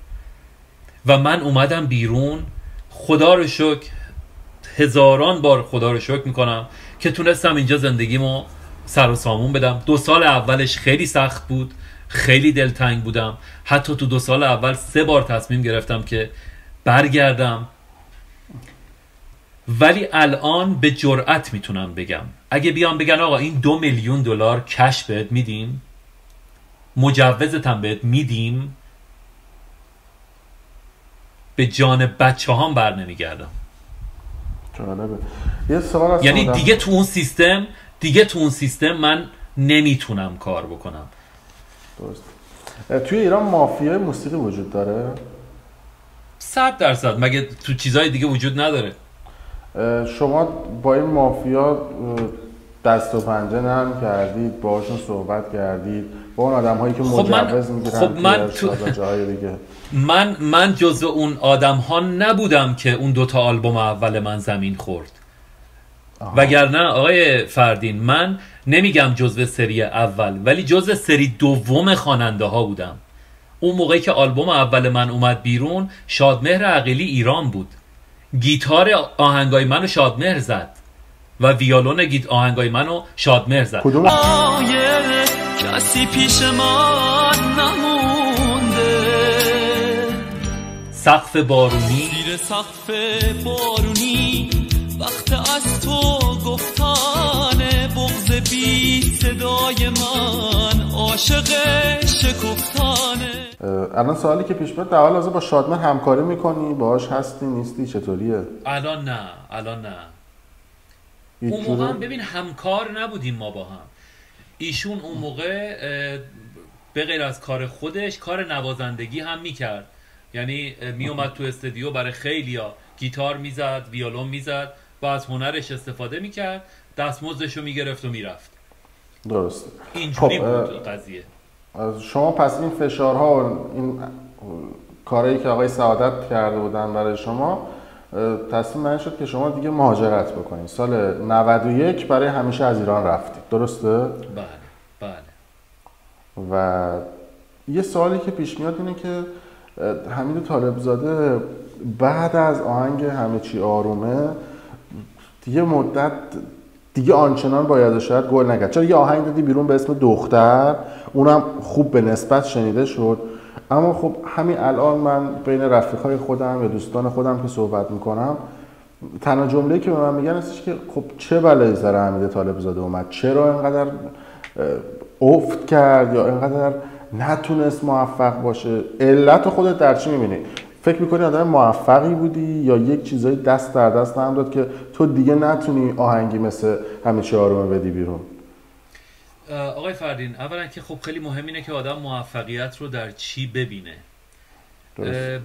و من اومدم بیرون. خدا رو شکر، هزاران بار خدا رو شکر میکنم که تونستم اینجا زندگیمو سر و سامون بدم. 2 سال اولش خیلی سخت بود، خیلی دلتنگ بودم، حتی تو 2 سال اول 3 بار تصمیم گرفتم که برگردم. ولی الان به جرئت میتونم بگم اگه بیان بگن آقا این 2 میلیون دلار کش بهت میدیم، مجوزت هم بهت میدیم، به جان بچه هم بر نمیگردم. جالبه. یه سوال از یعنی دیگه تو اون سیستم من نمیتونم کار بکنم. درست. توی ایران مافیای موسیقی وجود داره؟ 100%. مگه تو چیزای دیگه وجود نداره؟ شما با این مافیا دست و پنجه نرم کردید، باهاشون صحبت کردید، با اون آدم هایی که مجوز میگیرن تو جاهای دیگه؟ من جزو اون آدم ها نبودم که اون 2 تا آلبوم اول من زمین خورد. وگرنه آقای فردین من نمیگم جزو سری اول، ولی جزو سری دوم خواننده ها بودم. اون موقعی که آلبوم اول من اومد بیرون، شادمهر عقیلی ایران بود، گیتار آهنگای منو شادمهر زد و ویولون آهنگای منو شادمهر زد. کدوم؟ کسی پیش من نمونده، سقف بارونی، زیر سقف بارونی، وقت از تو گفتن بغض بی صدای من، عاشق شکفتانه. الان سوالی که پیش میاد، در حال حاضر با شادمهر همکاری میکنی؟ باهاش هستی نیستی؟ چطوریه؟ الان نه. اون موقع ببین همکار نبودیم ما با هم. ایشون اون موقع به غیر از کار خودش کار نوازندگی هم میکرد، یعنی میومد تو استودیو برای خیلیا گیتار میزد، ویولون میزد و از هنرش استفاده میکرد، دستمزدشو میگرفت و میرفت. درسته. اینجوری بود قضیه. شما پس این فشارها و این کارهایی که آقای سعادت کرده بودن برای شما، تصمیم من شد که شما دیگه مهاجرت بکنید. سال 91 برای همیشه از ایران رفتید، درسته؟ بله. و یه سوالی که پیش میاد اینه که حمید طالبزاده بعد از آهنگ همه چی آرومه دیگه مدت دیگه آنچنان باید و شاید گل نکرد. چرا یه آهنگ دادی بیرون به اسم دختر، اونم خوب به نسبت شنیده شد، اما خب همین الان من بین رفیقای خودم یا دوستان خودم که صحبت میکنم، تنها جمله‌ای که به من میگن هستش که خب چه بلایی سر حمید طالبزاده اومد، چرا اینقدر افت کرد یا اینقدر نتونست موفق باشه؟ علت خودت در چی میبینی؟ فکر میکنی آدم موفقی بودی یا یک چیزایی دست در دست هم داد که تو دیگه نتونی آهنگی مثل همه چی آرومه بدی بیرون؟ آقای فردین، اولا که خب خیلی مهم اینه که آدم موفقیت رو در چی ببینه.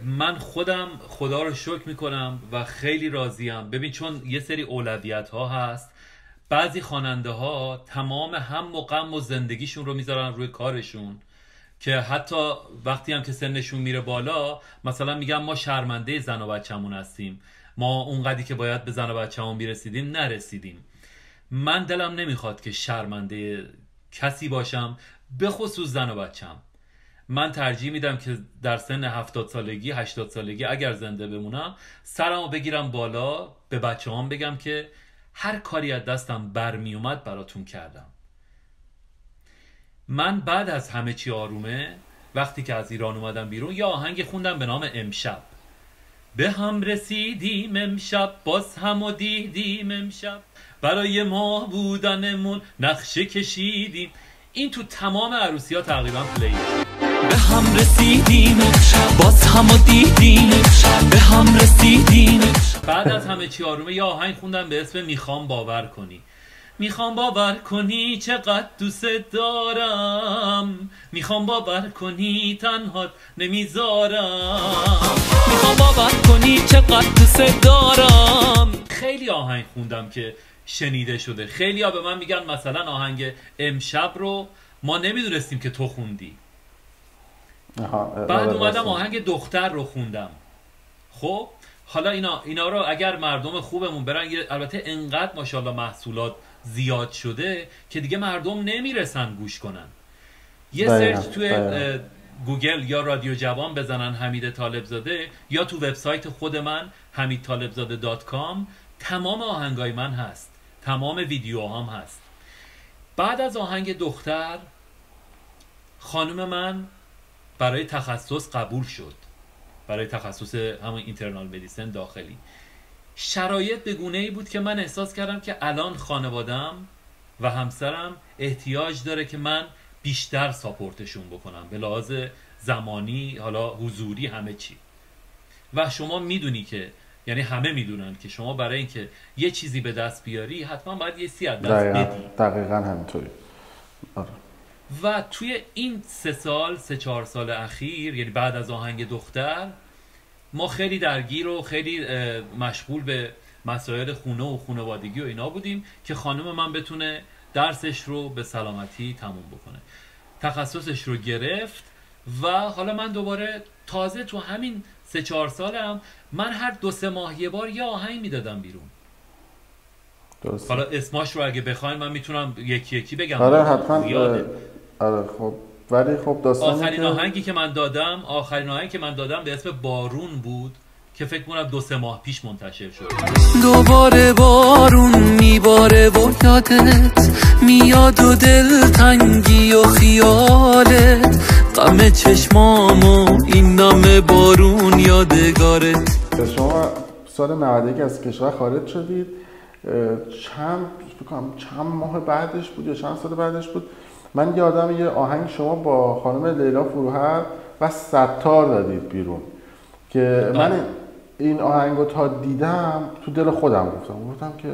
من خودم خدا رو شکر میکنم و خیلی راضیم. ببین چون یه سری اولویت ها هست، بعضی خواننده ها تمام هم و غم و زندگیشون رو میذارن روی کارشون که حتی وقتی هم که سنشون میره بالا مثلا میگن ما شرمنده زن و بچه‌مون هستیم، ما اونقدری که باید به زن و بچه‌مون میرسیدیم نرسیدیم. من دلم نمیخواد که شرمنده کسی باشم، به خصوص زن و بچه‌م. من ترجیح میدم که در سن 70 سالگی 80 سالگی اگر زنده بمونم سرمو بگیرم بالا، به بچه‌هام بگم که هر کاری از دستم برمی اومد براتون کردم. من بعد از همه چی آرومه وقتی که از ایران اومدم بیرون یه آهنگ خوندم به نام امشب. به هم رسیدیم امشب، باز هم و دیدیم امشب، برای ما بودنمون نقشه کشیدیم. این تو تمام عروسی ها تقریبا پلی. به هم رسیدیم باز هم و دیدیم، به هم رسیدیم. بعد از همه چی آرومه یه آهنگ خوندم به اسم میخوام باور کنی. میخوام باور کنی چقدر دوست دارم، میخوام باور کنی تنها نمیذارم، میخوام باور کنی چقدر دوست دارم. خیلی آهنگ خوندم که شنیده شده. خیلی ها به من میگن مثلا آهنگ امشب رو ما نمیدونستیم که تو خوندی. بعد اومدم آهنگ دختر رو خوندم. خب حالا اینا رو اگر مردم خوبمون برن، البته انقدر ماشاءالله محصولات زیاد شده که دیگه مردم نمیرسن گوش کنن. یه سرچ توی گوگل یا رادیو جوان بزنن حمید طالبزاده یا تو وبسایت خود من hamidtalebzade.com، تمام آهنگای من هست، تمام ویدیوهام هست. بعد از آهنگ دختر خانم من برای تخصص قبول شد، برای تخصص همون اینترنال مدیسن داخلی. شرایط به گونه‌ای بود که من احساس کردم که الان خانوادم و همسرم احتیاج داره که من بیشتر ساپورتشون بکنم به لحاظ زمانی، حالا حضوری، همه چی. و شما میدونی که یعنی همه میدونن که شما برای اینکه یه چیزی به دست بیاری حتما باید یه سی از دست بدی. دقیقاً همینطوری. و توی این 3-4 سال اخیر، یعنی بعد از آهنگ دختر، ما خیلی درگیر و خیلی مشغول به مسائل خونه و خانوادگی و اینا بودیم که خانم من بتونه درسش رو به سلامتی تموم بکنه. تخصصش رو گرفت و حالا من دوباره تازه تو همین 3-4 سالم من هر 2-3 ماه یه بار یه آهنگ میدادم بیرون. درست. حالا اسماش رو اگه بخواین من میتونم یکی یکی بگم. آره حتما. آره خب ولی خب داستانی آخرین آهنگی که من دادم به اسم بارون بود که فکر کنم 2-3 ماه پیش منتشر شد. دوباره بارون میباره و یادت میاد و دل تنگی و خیالت، غم چشمامو این نام بارون یادگارت. شما سال 91 از کشور خارج شدید، چند ماه بعدش بود یا چند سال بعدش بود من یادم یه آهنگ شما با خانم لیلا فروهر و ستار دادید بیرون که من این آهنگو تا دیدم تو دل خودم گفتم که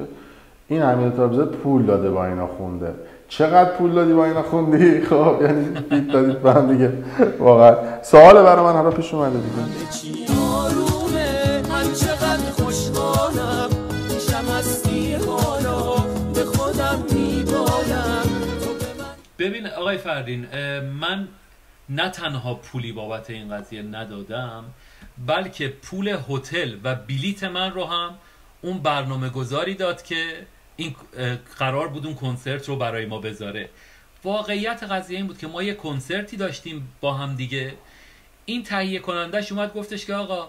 این حمید طالبزاده پول داده با اینا خونده. چقدر پول دادی با اینا خوندی؟ خب یعنی بیت دادید به هم دیگه. واقعا سوال برای من حالا پیش اومده دیگه. ببین آقای فردین، من نه تنها پولی بابت این قضیه ندادم، بلکه پول هتل و بلیت من رو هم اون برنامه گذاری داد که این قرار بود اون کنسرت رو برای ما بذاره. واقعیت قضیه این بود که ما یه کنسرتی داشتیم با هم دیگه. این تهیه کنندش اومد گفتش که آقا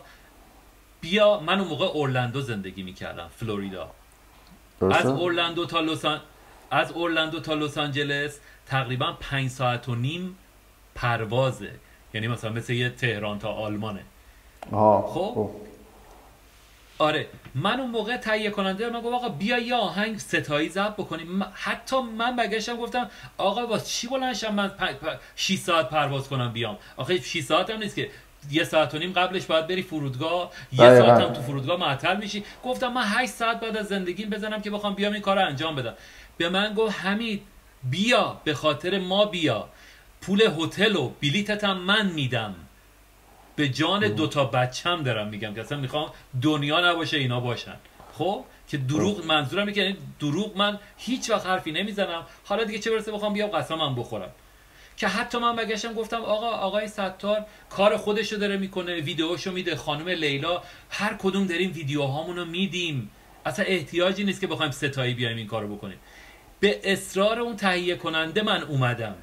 بیا، من اون موقع اورلندو زندگی میکردم، فلوریدا. از اورلندو تا لس آنجلس تقریبا 5.5 ساعت پروازه، یعنی مثلا مثل یه تهران تا آلمانه. خب آره، من اون موقع تهیه کننده من گفت آقا بیا یه آهنگ ستایی ضبط بکنیم. حتی من برگشتم گفتم آقا واسه چی بلندشم من 6 ساعت پرواز کنم بیام؟ آخه 6 ساعت هم نیست که 1 ساعت و نیم قبلش باید بری فرودگاه، 1 ساعت هم تو فرودگاه معطل میشی. گفتم من 8 ساعت بعد از زندگیم بزنم که بخوام بیام این کار رو انجام بدم. به من گفت حمید بیا، به خاطر ما بیا، پول هتل و بلیتت هم من میدم، به جان 2 تا بچم دارم میگم که اصلا میخوام دنیا نباشه اینا باشن. خب که دروغ، منظورم اینه که یعنی دروغ من هیچ وقت حرفی نمیزنم، حالا دیگه چه برسه بخوام بیام قسمم بخورم. که حتی من بگشتم گفتم آقای ستار کار خودشو داره میکنه، ویدیوشو میده، خانم لیلا، هر کدوم داریم ویدیوهامونو میدیم، اصلا احتیاجی نیست که بخوایم ستایی بیایم این کارو بکنیم. به اصرار اون تهیه کننده من اومدم.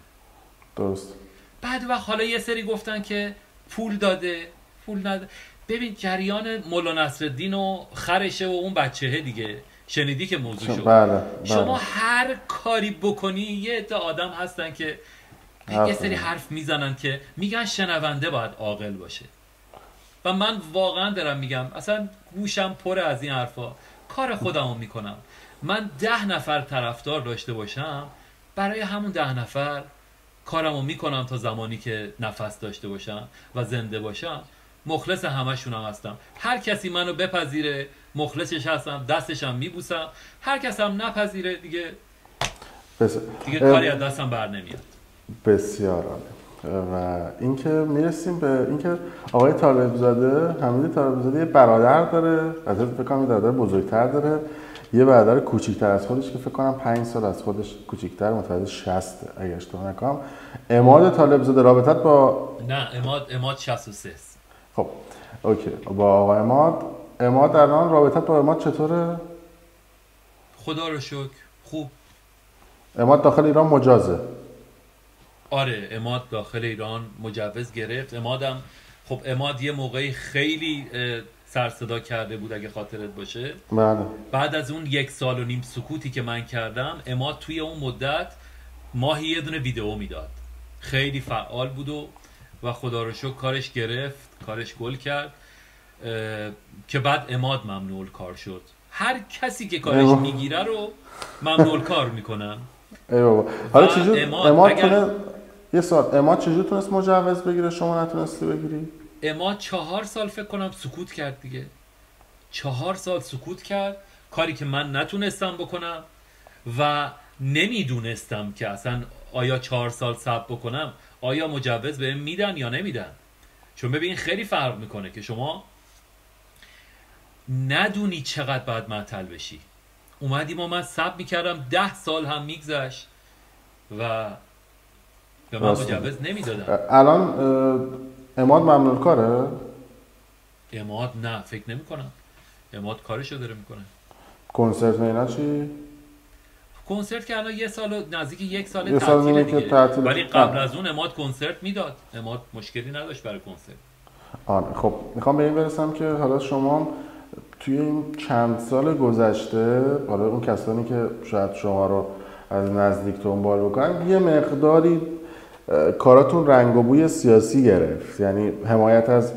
درست. بعد وقت حالا یه سری گفتن که پول داده، پول نده. ببین جریان مولا نصرالدین و خرشه و اون بچهه دیگه، شنیدی که موضوع شد. بله. شما هر کاری بکنی یه عده آدم هستن که یه سری حرف میزنن که میگن شنونده باید عاقل باشه. و من واقعا دارم میگم اصلا گوشم پره از این حرفا، کار خودمو میکنم. من 10 نفر طرفدار داشته باشم، برای همون 10 نفر کارمو میکنم تا زمانی که نفس داشته باشم و زنده باشم. مخلص همشونم هستم. هر کسی منو بپذیره مخلصش هستم، دستشم میبوسم. هر کس هم نپذیره دیگه کاری از دستم بر نمیاد. بسیار عالی. و اینکه میرسیم به اینکه آقای طالبزاده، حمید طالبزاده، یه برادر داره، البته فکر کنم برادر بزرگتر داره، یه برادر کوچیک‌تر از خودش که فکر کنم 5 سال از خودش کوچیک‌تر، متولد 60 اگه اشتباه نکنم. عماد طالبزاده رابطت با نه عماد 63 است. خب اوکی. با آقای عماد الان رابطت با عماد چطوره؟ خدا رو شکر خوب. عماد داخل ایران مجازه؟ آره عماد داخل ایران مجوز گرفت. خب عماد یه موقعی خیلی سر صدا کرده بود اگه خاطرت باشه. بله. بعد از اون 1.5 سال سکوتی که من کردم، عماد توی اون مدت ماهی یه دونه ویدیو میداد. خیلی فعال بود و خدا رو شکر کارش گرفت، کارش گل کرد که بعد عماد ممنوع کار شد. هر کسی که کارش میگیره رو ممنوع کار میکنن. ای بابا. حالا چجور عماد چجور تونست مجوز بگیره شما نتونستی بگیری؟ عماد 4 سال فکر کنم سکوت کرد دیگه. 4 سال سکوت کرد، کاری که من نتونستم بکنم و نمیدونستم که اصلا آیا 4 سال صبر بکنم آیا مجوز بهم میدن یا نمیدن. چون ببین خیلی فرق میکنه که شما ندونی چقدر باید معطل بشی. اومدیم و من صبر میکردم 10 سال هم میگذشت و به من مجوز نمیدادن. الان عماد ممنوع کاره؟ عماد نه فکر نمی کنم. عماد کارشو داره میکنه. کنسرت اینا چی؟ کنسرت که الان نزدیک 1 سال تعطیله دیگه. ولی قبل از اون عماد کنسرت میداد. عماد مشکلی نداشت برای کنسرت. آره خب میخوام به این برسم که حالا شما توی این چند سال گذشته، حالا اون کسانی که شاید شما رو از نزدیک دنبال بکنن، یه مقداری کاراتون رنگ و بوی سیاسی گرفت، یعنی حمایت از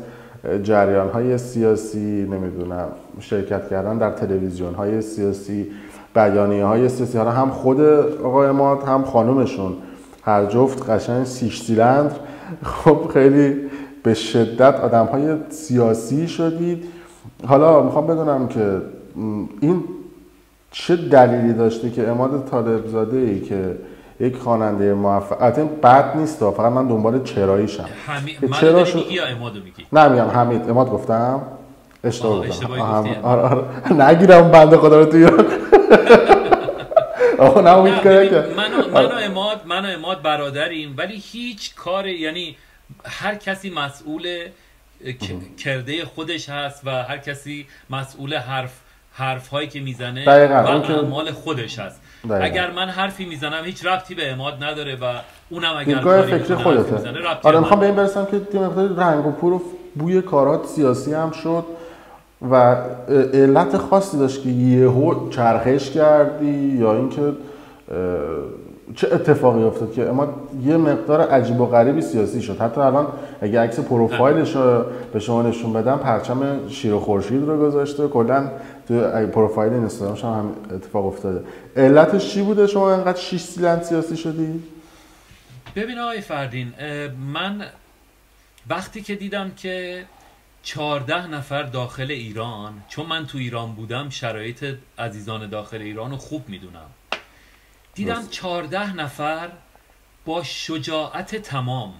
جریان‌های سیاسی، نمیدونم شرکت کردن در تلویزیون‌های سیاسی، بیانیه‌های سیاسی. حالا هم خود آقای عماد هم خانومشون هر جفت قشنگ 6 سیلندر، خب خیلی به شدت آدم‌های سیاسی شدید. حالا میخوام بدونم که این چه دلیلی داشته که عماد طالبزاده‌ای که یک خواننده موفق، البته بد نیست، فقط من دنبال چراییشم. چرا میگی یا عمادو میگی؟ نه میگم حمید. عماد گفتم اشتباه گفتم. آره نگیرم بنده خدا رو توی آقا نمید کنه که من و عماد برادریم، ولی هیچ کار، یعنی هر کسی مسئول کرده خودش هست و هر کسی مسئول حرف هایی که میزنه و اعمال خودش هست. اگر من حرفی میزنم هیچ ربطی به عماد نداره و اونم اگر کاری فکر خودته. آره میخوام به این برسم که یه مقدار رنگ و پور و بوی کارات سیاسی هم شد و علت خاصی داشت که یهو چرخش کردی یا اینکه چه اتفاقی افتاد که اما یه مقدار عجیب و غریبی سیاسی شد؟ حتی الان اگه عکس پروفایلش رو به شما نشون بدم، پرچم شیر و خورشید رو گذاشته، کلا تو پروفایل اینستاگرامش هم اتفاق افتاده. علتش چی بوده شما انقدر 6 سیلند سیاسی شدی؟ ببین آقای فردین، من وقتی که دیدم که 14 نفر داخل ایران، چون من تو ایران بودم شرایط عزیزان داخل ایران رو خوب میدونم، دیدم 14 نفر با شجاعت تمام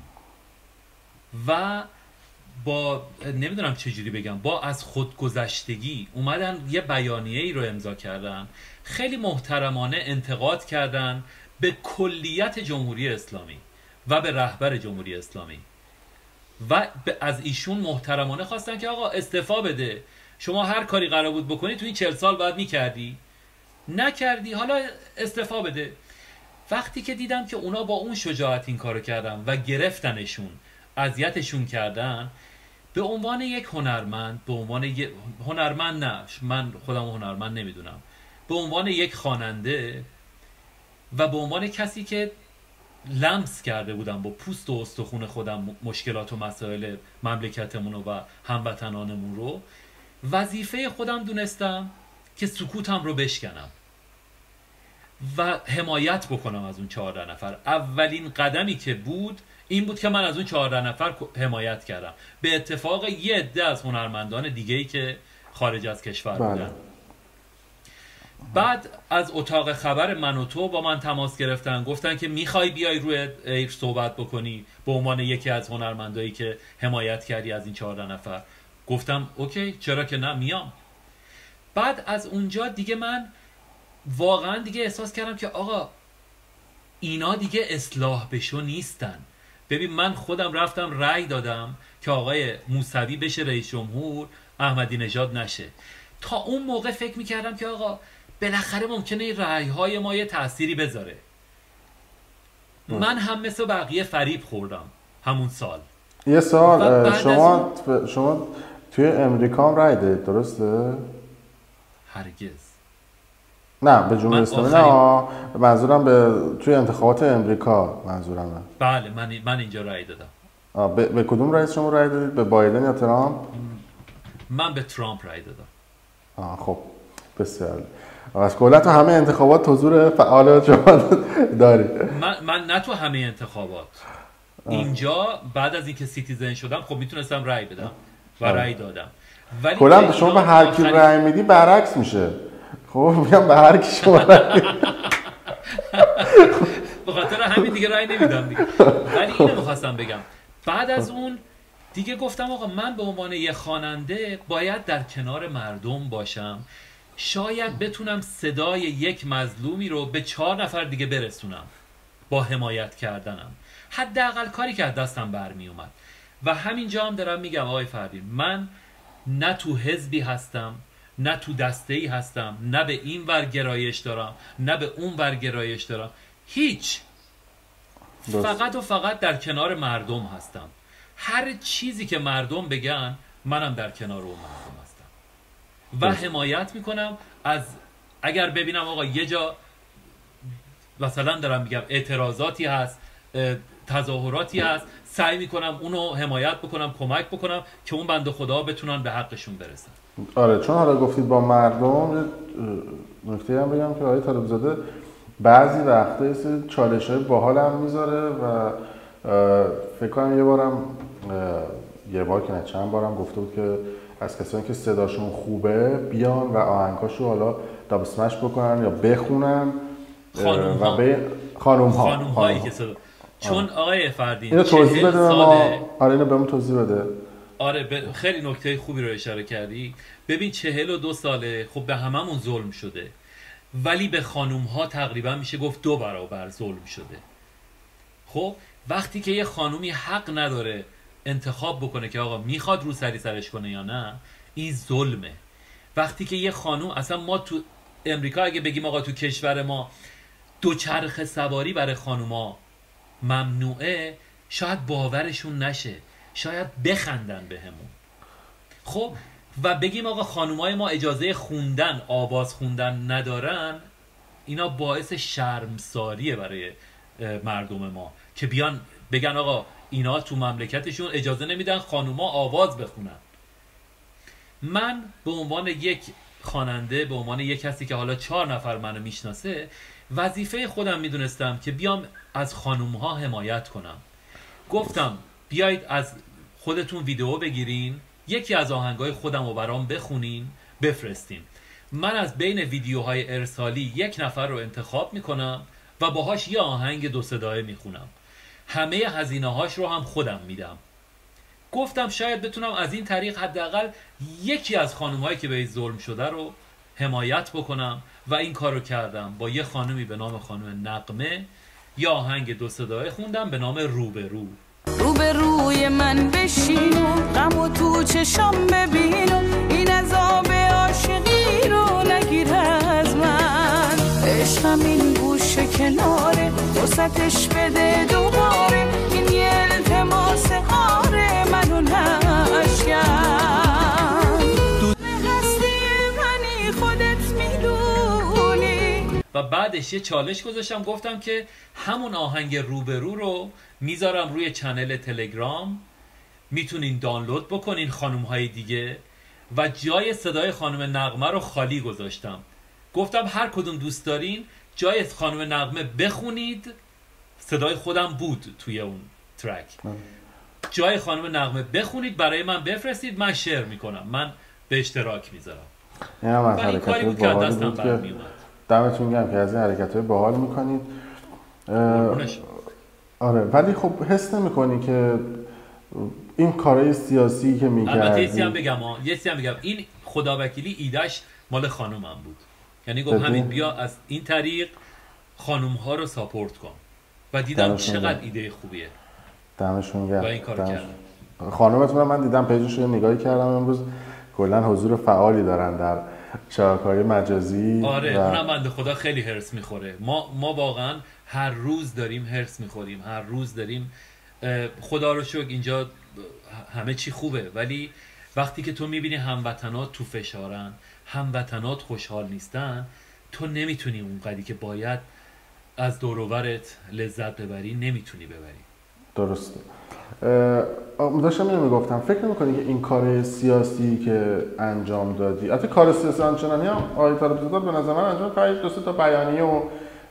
و با نمیدونم چجوری بگم، با از خودگذشتگی اومدن یه بیانیه ای رو امضا کردن، خیلی محترمانه انتقاد کردن به کلیت جمهوری اسلامی و به رهبر جمهوری اسلامی و از ایشون محترمانه خواستن که آقا استعفا بده، شما هر کاری قرار بود بکنی تو این 40 سال باید میکردی، نکردی، حالا استعفا بده. وقتی که دیدم که اونا با اون شجاعت این کارو کردن و گرفتنشون، اذیتشون کردن، به عنوان یک هنرمند، به عنوان یک هنرمند، نه من خودم هنرمند نمیدونم، به عنوان یک خواننده و به عنوان کسی که لمس کرده بودم با پوست و استخون خودم مشکلات و مسائل مملکتمون و هموطنانمون رو، وظیفه خودم دونستم که سکوتم رو بشکنم و حمایت بکنم از اون 14 نفر. اولین قدمی که بود این بود که من از اون 14 نفر حمایت کردم، به اتفاق یه عده از هنرمندان دیگه‌ای که خارج از کشور بودن. بعد از اتاق خبر من و تو با من تماس گرفتن، گفتن که میخوای بیای روی ایر صحبت بکنی به عنوان یکی از هنرمندایی که حمایت کردی از این 14 نفر. گفتم اوکی، چرا که نه، میام. بعد از اونجا دیگه من واقعا دیگه احساس کردم که آقا اینا دیگه اصلاح بشو نیستن. ببین من خودم رفتم رأی دادم که آقای موسوی بشه رئیس جمهور، احمدی نژاد نشه. تا اون موقع فکر میکردم که آقا بالاخره ممکنه این رأی‌های ما یه تأثیری بذاره. من هم مثل بقیه فریب خوردم همون سال. یه سال شما توی امریکا هم رأی دادید درسته؟ هرگز. نه به جمهوری اسلامی نه، منظورم توی انتخابات امریکا منظورمه. بله من اینجا رأی دادم. به کدوم رئیس شما رأی دادید؟ به بایدن یا ترامپ؟ من به ترامپ رأی دادم. خب بسیار. از کلا تو همه انتخابات حضور فعال شما داری؟ من نه تو همه انتخابات. اینجا بعد از اینکه سیتیزن شدم خب میتونستم رأی بدم و رأی دادم. ولی کلا شما به هر کی رأی میدی برعکس میشه. خب میگم به هر کی شما رأی به خاطر همین دیگه رأی نمیدم دیگه. ولی اینو می‌خواستم بگم، بعد از اون دیگه گفتم آقا من به عنوان یه خواننده باید در کنار مردم باشم، شاید بتونم صدای یک مظلومی رو به 4 نفر دیگه برسونم با حمایت کردنم، حداقل کاری که از دستم برمی اومد. و همینجا هم دارم میگم آقای فردین، من نه تو حزبی هستم، نه تو دسته‌ای هستم، نه به این ور گرایش دارم، نه به اون ور گرایش دارم، هیچ. فقط و فقط در کنار مردم هستم. هر چیزی که مردم بگن منم در کنار اون مردم هستم و حمایت میکنم. از اگر ببینم آقا یه جا مثلا دارم میگم اعتراضاتی هست، تظاهراتی هست، سعی میکنم اونو حمایت بکنم، کمک بکنم که اون بنده خدا بتونن به حقشون برسن. آره چون حالا گفتید با مردم، نکته هم بگم که آقای طالبزاده بعضی وقتا یه سری چالش‌های باحال هم میذاره و فکر کنم یه بار که نه چند بارم گفته بود که از کسانی که صداشون خوبه بیان و آهنگاشو حالا داب اسمش بکنن یا بخونن. خانوم‌هایی که صدا. چون آقای فردین اینو توضیح بده آره اینو بهمون توضیح بده. آره خیلی نکته خوبی رو اشاره کردی. ببین 42 ساله خب به هممون ظلم شده، ولی به خانوم‌ها تقریبا میشه گفت 2 برابر ظلم شده. خب وقتی که یه خانومی حق نداره انتخاب بکنه که آقا میخواد رو سرش کنه یا نه، این ظلمه. وقتی که یه خانوم، اصلا ما تو امریکا اگه بگیم آقا تو کشور ما دوچرخه سواری برای خانوما ممنوعه، شاید باورشون نشه، شاید بخندن بهمون. خب و بگیم آقا خانومای ما اجازه خوندن، آواز خوندن ندارن، اینا باعث شرمساریه برای مردم ما که بیان بگن آقا اینا تو مملکتشون اجازه نمیدن خانوما آواز بخونن. من به عنوان یک خواننده، به عنوان یک کسی که حالا 4 نفر منو میشناسه، وظیفه خودم میدونستم که بیام از خانومها حمایت کنم. گفتم بیایید از خودتون ویدیو بگیرین، یکی از آهنگای خودم رو برام بخونین، بفرستین. من از بین ویدیوهای ارسالی یک نفر رو انتخاب میکنم و باهاش یه آهنگ 2 صدایی میخونم. همه هزینه هاش رو هم خودم میدم. گفتم شاید بتونم از این طریق حداقل یکی از خانم‌هایی که به ظلم شده رو حمایت بکنم و این کارو کردم. با یه خانمی به نام خانم نغمه یه آهنگ 2 صدایی خوندم به نام روبرو. روبروی من بشین و غم و تو چشام ببین و این عذاب عاشقی رو نگیر از من. عشقم این گوشه کناره فرصتش بده دوباره، این یه التماس آره منو نشکن. هستی منی خودت میدونی. و بعدش یه چالش گذاشتم، گفتم که همون آهنگ روبرو رو میذارم روی چنل تلگرام، میتونین دانلود بکنین خانومهای دیگه، و جای صدای خانم نغمه رو خالی گذاشتم. گفتم هر کدوم دوست دارین جای خانم نغمه بخونید، صدای خودم بود توی اون ترک، جای خانم نغمه بخونید برای من بفرستید، من شیر میکنم، من به اشتراک میذارم. و این کاری بود که دستم برمی اومد. دمتون گرم که از این حرکت‌های باحال میکنید. آره، ولی خب حس نمی‌کنی که این کارهای سیاسی که می‌کردی؟ البته یه چیزی هم بگم، این خداوکیلی ایدهش مال خانومم بود. یعنی گفت همین بیا از این طریق خانوم‌ها رو ساپورت کن و دیدم چقدر ایده خوبیه. دمشون گرم. و این کارو کردم. خانومتون من دیدم پیجش رو نگاهی کردم امروز، کلا حضور فعالی دارن در شبکه‌های مجازی. آره، اونم بنده خدا خیلی هرس میخوره. ما واقعا هر روز داریم هرس میخوریم، هر روز داریم. خدا رو شکر اینجا همه چی خوبه، ولی وقتی که تو میبینی هموطنات تو فشارن، هموطنات خوشحال نیستن، تو نمیتونی اونقدری که باید از دور و برت لذت ببری، نمیتونی ببری. درسته. داشتم اینو میگفتم، فکر نمی‌کنی که این کار سیاسی که انجام دادی، البته کار سیاسی آنچنانی هم آقای طالب‌زاده به نظر من انجام کردید، 2 تا بیانیه و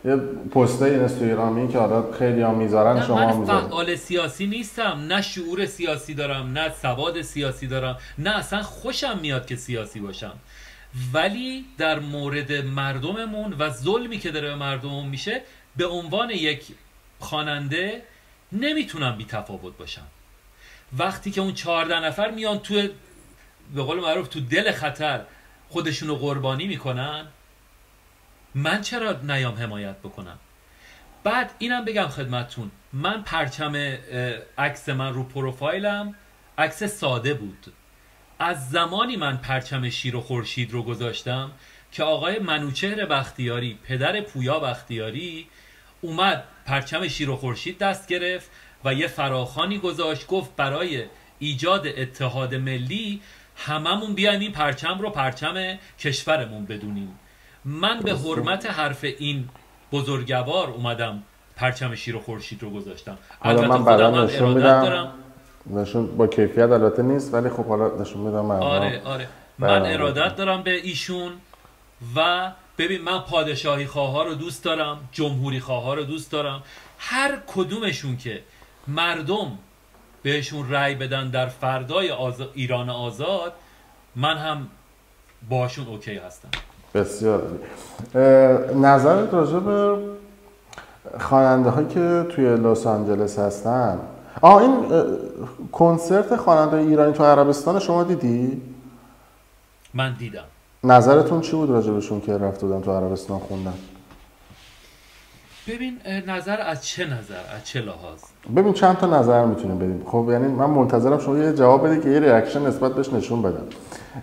یه پستای اینستاگرامی که حالا خیلی‌ها میذارن، شما هم میذارید. من فعال سیاسی نیستم، نه شعور سیاسی دارم، نه سواد سیاسی دارم، نه اصلا خوشم میاد که سیاسی باشم، ولی در مورد مردممون و ظلمی که داره به مردممون میشه، به عنوان یک خواننده نمیتونم بی تفاوت باشم. وقتی که اون 14 نفر میان تو، به قول معروف، تو دل خطر خودشونو قربانی میکنن، من چرا نیام حمایت بکنم؟ بعد اینم بگم خدمتتون، من پرچم عکس من رو پروفایلم عکس ساده بود. از زمانی من پرچم شیر و خورشید رو گذاشتم که آقای منوچهر بختیاری، پدر پویا بختیاری، اومد پرچم شیر و خورشید دست گرفت و یه فراخوانی گذاشت، گفت برای ایجاد اتحاد ملی هممون بیایم این پرچم رو پرچم کشورمون بدونیم. من به حرمت حرف این بزرگوار اومدم پرچم شیر و خورشید رو گذاشتم. البته من بعدا نشون میدم، نشون با کیفیت البته نیست، ولی خب حالا نشون میدم. آره من ارادت دارم به ایشون و ببین، من پادشاهی خواه رو دوست دارم، جمهوری خواه رو دوست دارم، هر کدومشون که مردم بهشون رأی بدن در فردای ایران آزاد، من هم باشون اوکی هستم. بسیار نظرت راجع به خواننده هایی که توی لس آنجلس هستن، این کنسرت خواننده ایرانی تو عربستان شما دیدی؟ من دیدم. نظرتون چی بود راجع بهشون که رفته بودن تو عربستان خوندن؟ ببین، نظر از چه لحاظ؟ ببین چند تا نظر میتونیم بدیم. خب یعنی من منتظرم شما یه جواب بدید که یه ریاکشن نسبت بهش نشون بدم.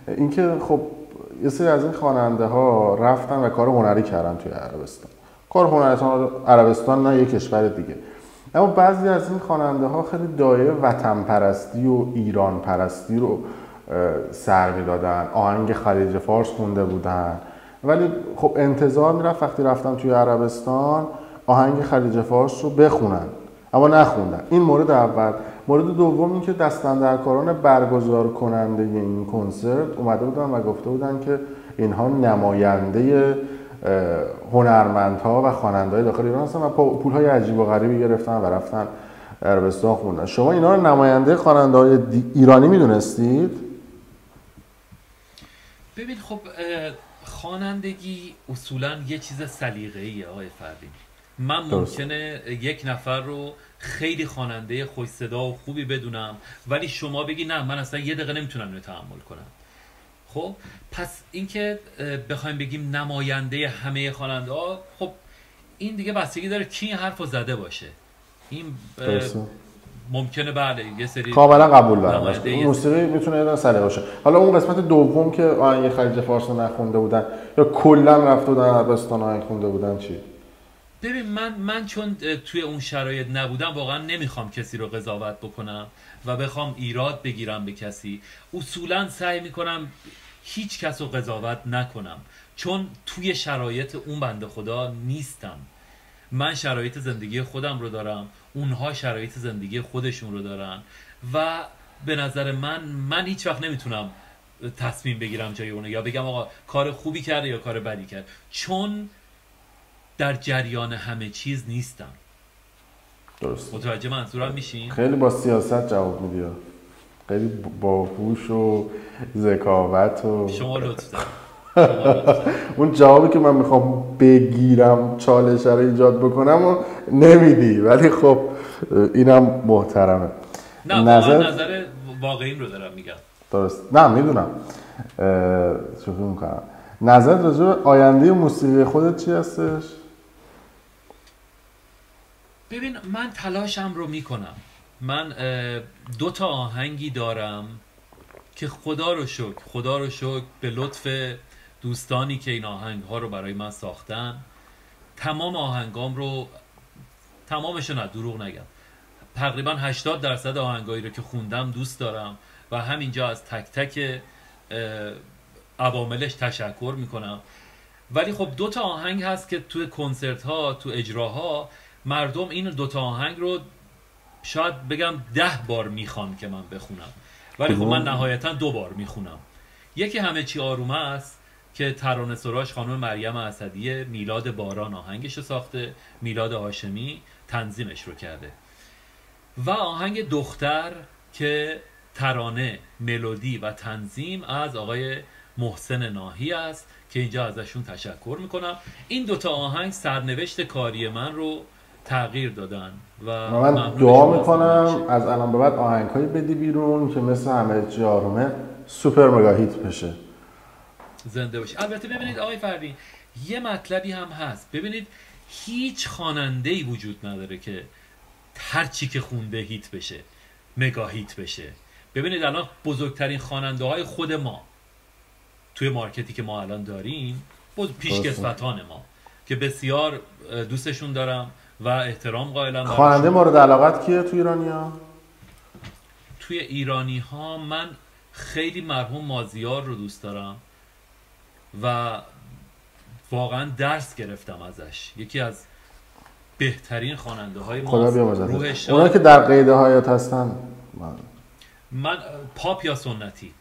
اینکه خب یه سری از این خواننده ها رفتن و کار هنری کردن توی عربستان. کار هنری عربستان نه یک کشور دیگه. اما بعضی از این خواننده ها خیلی دایره وطن پرستی و ایران پرستی رو سر میدادن. آهنگ خلیج فارس خونده بودن، ولی خب انتظار میرفت وقتی رفتن توی عربستان آهنگ خلیج فارس رو بخونن، اما نخوندن. این مورد اول. مورد دوم این که دستاندرکاران برگزار کننده این کنسرت اومده بودن و گفته بودن که اینها نماینده هنرمندها و خواننده‌های داخل ایران هستن و پول‌های عجیب و غریبی گرفتن و رفتن عربستان خوندن. شما اینا رو نماینده خواننده‌های ایرانی میدونستید؟ ببین خب خوانندگی اصولا یه چیز سلیقه‌ایه آقای فردین. من ممکنه یک نفر رو خیلی خواننده خوش صدا و خوبی بدونم ولی شما بگی نه من اصلا یه دقیقه نمیتونم اینو تحمل کنم. خب پس اینکه بخوایم بگیم نماینده همه خواننده‌ها، خب این دیگه بستگی داره کی این حرفو زده باشه. این ممکنه بله یه سری کاملا قبول دارم. موسیقی میتونه یه سلیقه باشه. حالا اون قسمت دوم که آهنگ خلیج فارس رو نخونده بودن یا کلا رفته بودن عربستان آهنگ خونده بودن چی؟ ببین من چون توی اون شرایط نبودم واقعا نمیخوام کسی رو قضاوت بکنم و بخوام ایراد بگیرم به کسی. اصولا سعی میکنم هیچ کس رو قضاوت نکنم چون توی شرایط اون بنده خدا نیستم. من شرایط زندگی خودم رو دارم، اونها شرایط زندگی خودشون رو دارن و به نظر من هیچ وقت نمیتونم تصمیم بگیرم جای اونه یا بگم آقا کار خوبی کرده یا کار بدی کرد، چون در جریان همه چیز نیستم. درست. متوجه منظورم میشین؟ خیلی با سیاست جواب میدی، خیلی باهوش و ذکاوت و شما لطف دارید. اون جوابی که من میخوام بگیرم چالش رو ایجاد بکنم و نمیدی، ولی خب اینم محترمه. نه نظر واقعیم رو دارم میگم. درست. نه میدونم شوخی میکنم. نظرت راجع به آینده موسیقی خودت چی هستش؟ ببین من تلاشم رو میکنم. من 2 تا آهنگی دارم که خدا رو شکر به لطف دوستانی که این آهنگ ها رو برای من ساختن، تمام آهنگام رو تمامشو نه دروغ نگم تقریبا 80% آهنگایی رو که خوندم دوست دارم و همینجا از تک تک عواملش تشکر میکنم. ولی خب 2 تا آهنگ هست که توی کنسرت ها تو اجراها مردم این 2 تا آهنگ رو شاید بگم 10 بار میخوان که من بخونم، ولی خب من نهایتا 2 بار میخونم. یکی همه چی آرومه است که ترانه سراش خانم مریم اسدیه، میلاد باران آهنگش رو ساخته، میلاد هاشمی تنظیمش رو کرده، و آهنگ دختر که ترانه، ملودی و تنظیم از آقای محسن ناهی است که اینجا ازشون تشکر میکنم. این 2 تا آهنگ سرنوشت کاری من رو تغییر دادن و من دعا میکنم از الان به بعد آهنگ‌هایی بدی بیرون که مثل همه چی آرومه سوپر مگا هیت بشه. زنده باشی. البته ببینید آقای فردین یه مطلبی هم هست. ببینید هیچ خواننده‌ای وجود نداره که هر چی که خونده هیت بشه، مگا هیت بشه. ببینید الان بزرگترین خواننده‌های خود ما توی مارکتی که ما الان داریم پیشکسوتان ما که بسیار دوستشون دارم و احترام قائلم. خواننده مورد علاقت کیه توی ایرانی‌ها؟ توی ایرانی‌ها من خیلی مرحوم مازیار رو دوست دارم و واقعا درس گرفتم ازش. یکی از بهترین خواننده های ما. خدا بیامرزه. اونا که در قید حیات هستن من پاپ یا سنتی؟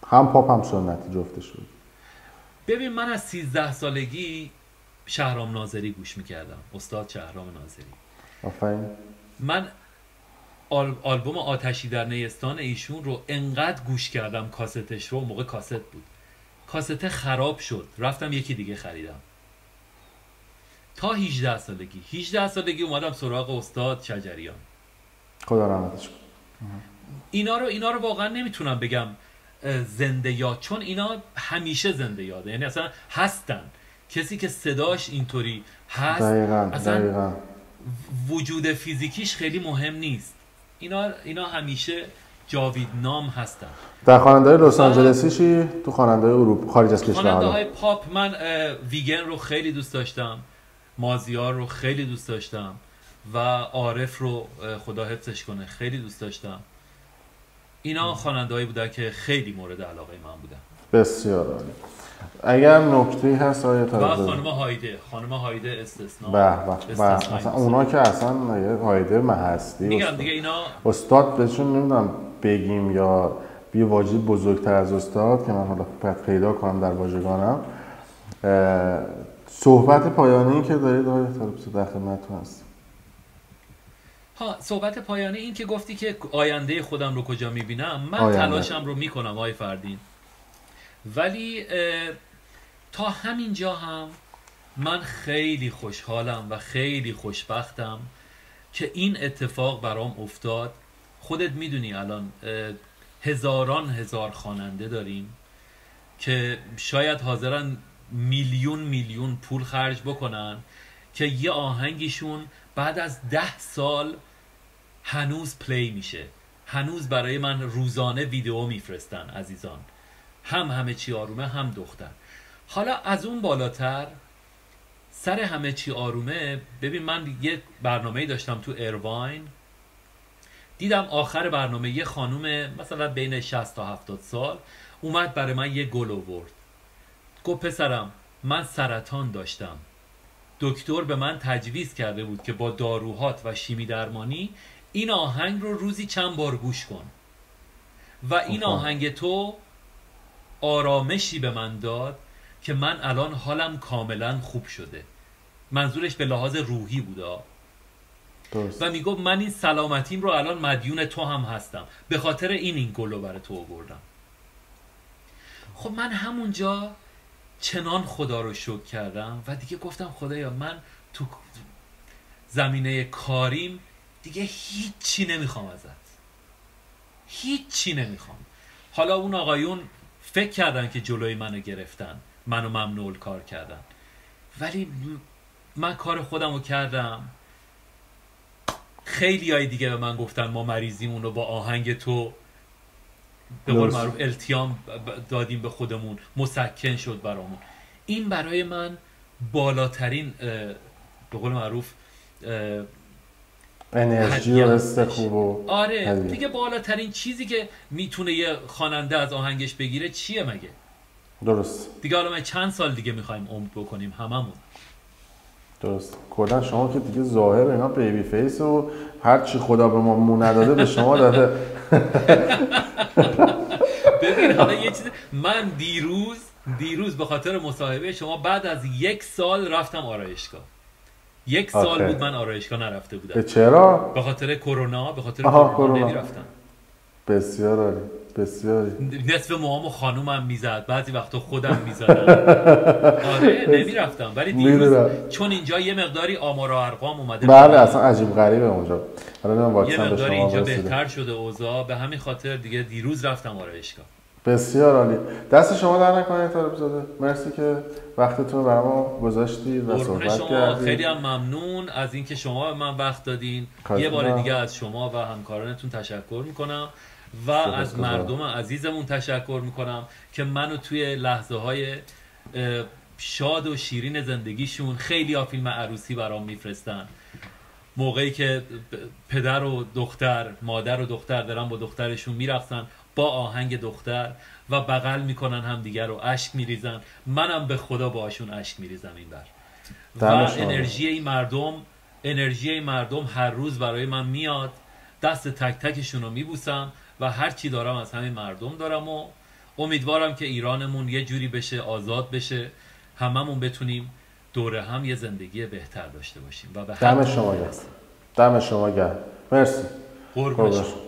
هم پاپ هم سنتی جفتش بود. ببین من از 13 سالگی شهرام ناظری گوش میکردم، استاد شهرام ناظری. آفرین. من آلبوم آتشی در نیستان ایشون رو انقدر گوش کردم، کاستش رو، موقع کاست بود، کاست خراب شد، رفتم یکی دیگه خریدم. تا 18 سالگی اومدم سراغ استاد شجریان. خدا رحمتش کنه. اینا رو واقعا نمیتونم بگم زنده یاد، چون اینا همیشه زنده یاده، یعنی اصلا هستن. کسی که صداش اینطوری هست اصلا وجود فیزیکیش خیلی مهم نیست. اینا همیشه جاویدنام هستن. در خواننده‌های لس آنجلسی چی؟ تو خواننده‌های اروپا خارج از کشور؟ خواننده‌های پاپ من ویگن رو خیلی دوست داشتم، مازیار رو خیلی دوست داشتم و عارف رو خدا حفظش کنه خیلی دوست داشتم. اینا خواننده‌هایی بودن که خیلی مورد علاقه من بودن. بسیار عالی. اگر نکته‌ای هست آیه و خانم هایده استثنا. به اصلا اونا که اصلا هایده هستی میگم دیگه. اینا استاد بهشون نمیدونم بگیم یا یه واژه بزرگتر از استاد که من حالا پیدا کنم در واژگانم. صحبت پایانی که دارید آقای طالب‌زاده در خدمتتون هست. صحبت پایانی این که گفتی که آینده خودم رو کجا میبینم، من آینده. تلاشم رو میکنم آقای فردین، ولی تا همینجا هم من خیلی خوشحالم و خیلی خوشبختم که این اتفاق برام افتاد. خودت میدونی الان هزاران هزار خواننده داریم که شاید حاضرن میلیون پول خرج بکنن که یه آهنگشون بعد از 10 سال هنوز پلی میشه، هنوز برای من روزانه ویدیو میفرستن عزیزان، هم همه چی آرومه هم دختر. حالا از اون بالاتر سر همه چی آرومه، ببین من یه برنامه‌ای داشتم تو ایرواین، دیدم آخر برنامه یه خانوم مثلا بین 60 تا 70 سال اومد برای من یه گل آورد، گفت پسرم من سرطان داشتم، دکتر به من تجویز کرده بود که با داروهات و شیمی درمانی این آهنگ رو روزی چند بار گوش کن و این آهنگ تو آرامشی به من داد که من الان حالم کاملا خوب شده. منظورش به لحاظ روحی بودا و میگفت من این سلامتیم رو الان مدیون تو هم هستم، به خاطر این گلو برای تو آوردم. خب من همونجا چنان خدا رو شکر کردم و دیگه گفتم خدایا من تو زمینه کاریم دیگه هیچی نمیخوام ازت، هیچی نمیخوام. حالا اون آقایون فکر کردن که جلوی منو گرفتن، منو ممنوع کار کردن، ولی من کار خودم رو کردم. خیلی های دیگه به من گفتن ما مریضیمون رو با آهنگ تو به قول معروف التیام دادیم به خودمون، مسکن شد برامون. این برای من بالاترین به قول معروف انرژی و حس خوب و آره دیگه بالاترین چیزی که میتونه یه خواننده از آهنگش بگیره چیه مگه؟ درست. دیگه حالا ما چند سال دیگه میخوایم عمر بکنیم هممون. درست. کلا شما که دیگه ظاهر اینا بیبی فیس و هر چی خدا به ما مو نداده به شما داده. ببین حالا یه چیز، من دیروز به خاطر مصاحبه شما بعد از 1 سال رفتم آرایشگاه. 1 سال بود من آرایشگاه نرفته بودم. چرا؟ به خاطر کرونا، به خاطر کرونا نمیرفتم. بسیار عالی، بسیار عالی. نصف موهامو خانومم میزد، بعضی وقتا خودم میزدم. آره نمیرفتم، ولی دیروز چون اینجا یه مقداری آمار و ارقام اومده، بله اصلا عجیب غریبه اونجا، حالا یه مقداری اینجا بهتر شده اوضاع، به همین خاطر دیگه دیروز رفتم آرایشگاه. بسیار عالی. دست شما در نکنه طارق زاده، مرسی که وقتتون رو برای ما گذاشتید و صحبت کردید. خیلی هم ممنون از اینکه شما به من وقت دادین. یه بار دیگه از شما و همکارانتون تشکر میکنم و از مردم عزیزمون تشکر میکنم که منو توی لحظه های شاد و شیرین زندگیشون، خیلی ها فیلم عروسی برام میفرستن، موقعی که پدر و دختر، مادر و دختر دارن با دخترشون میرقصن با آهنگ دختر و بغل میکنن هم دیگر رو، اشک میریزن، منم به خدا باشون اشک میریزم این بر. و انرژی این مردم هر روز برای من میاد، دست تک تکشون رو میبوسم و هر چی دارم از همین مردم دارم و امیدوارم که ایرانمون یه جوری بشه، آزاد بشه، هممون بتونیم دوره هم یه زندگی بهتر داشته باشیم و به دم شما گرم. دم شما گرم. مرسی. قربون شما.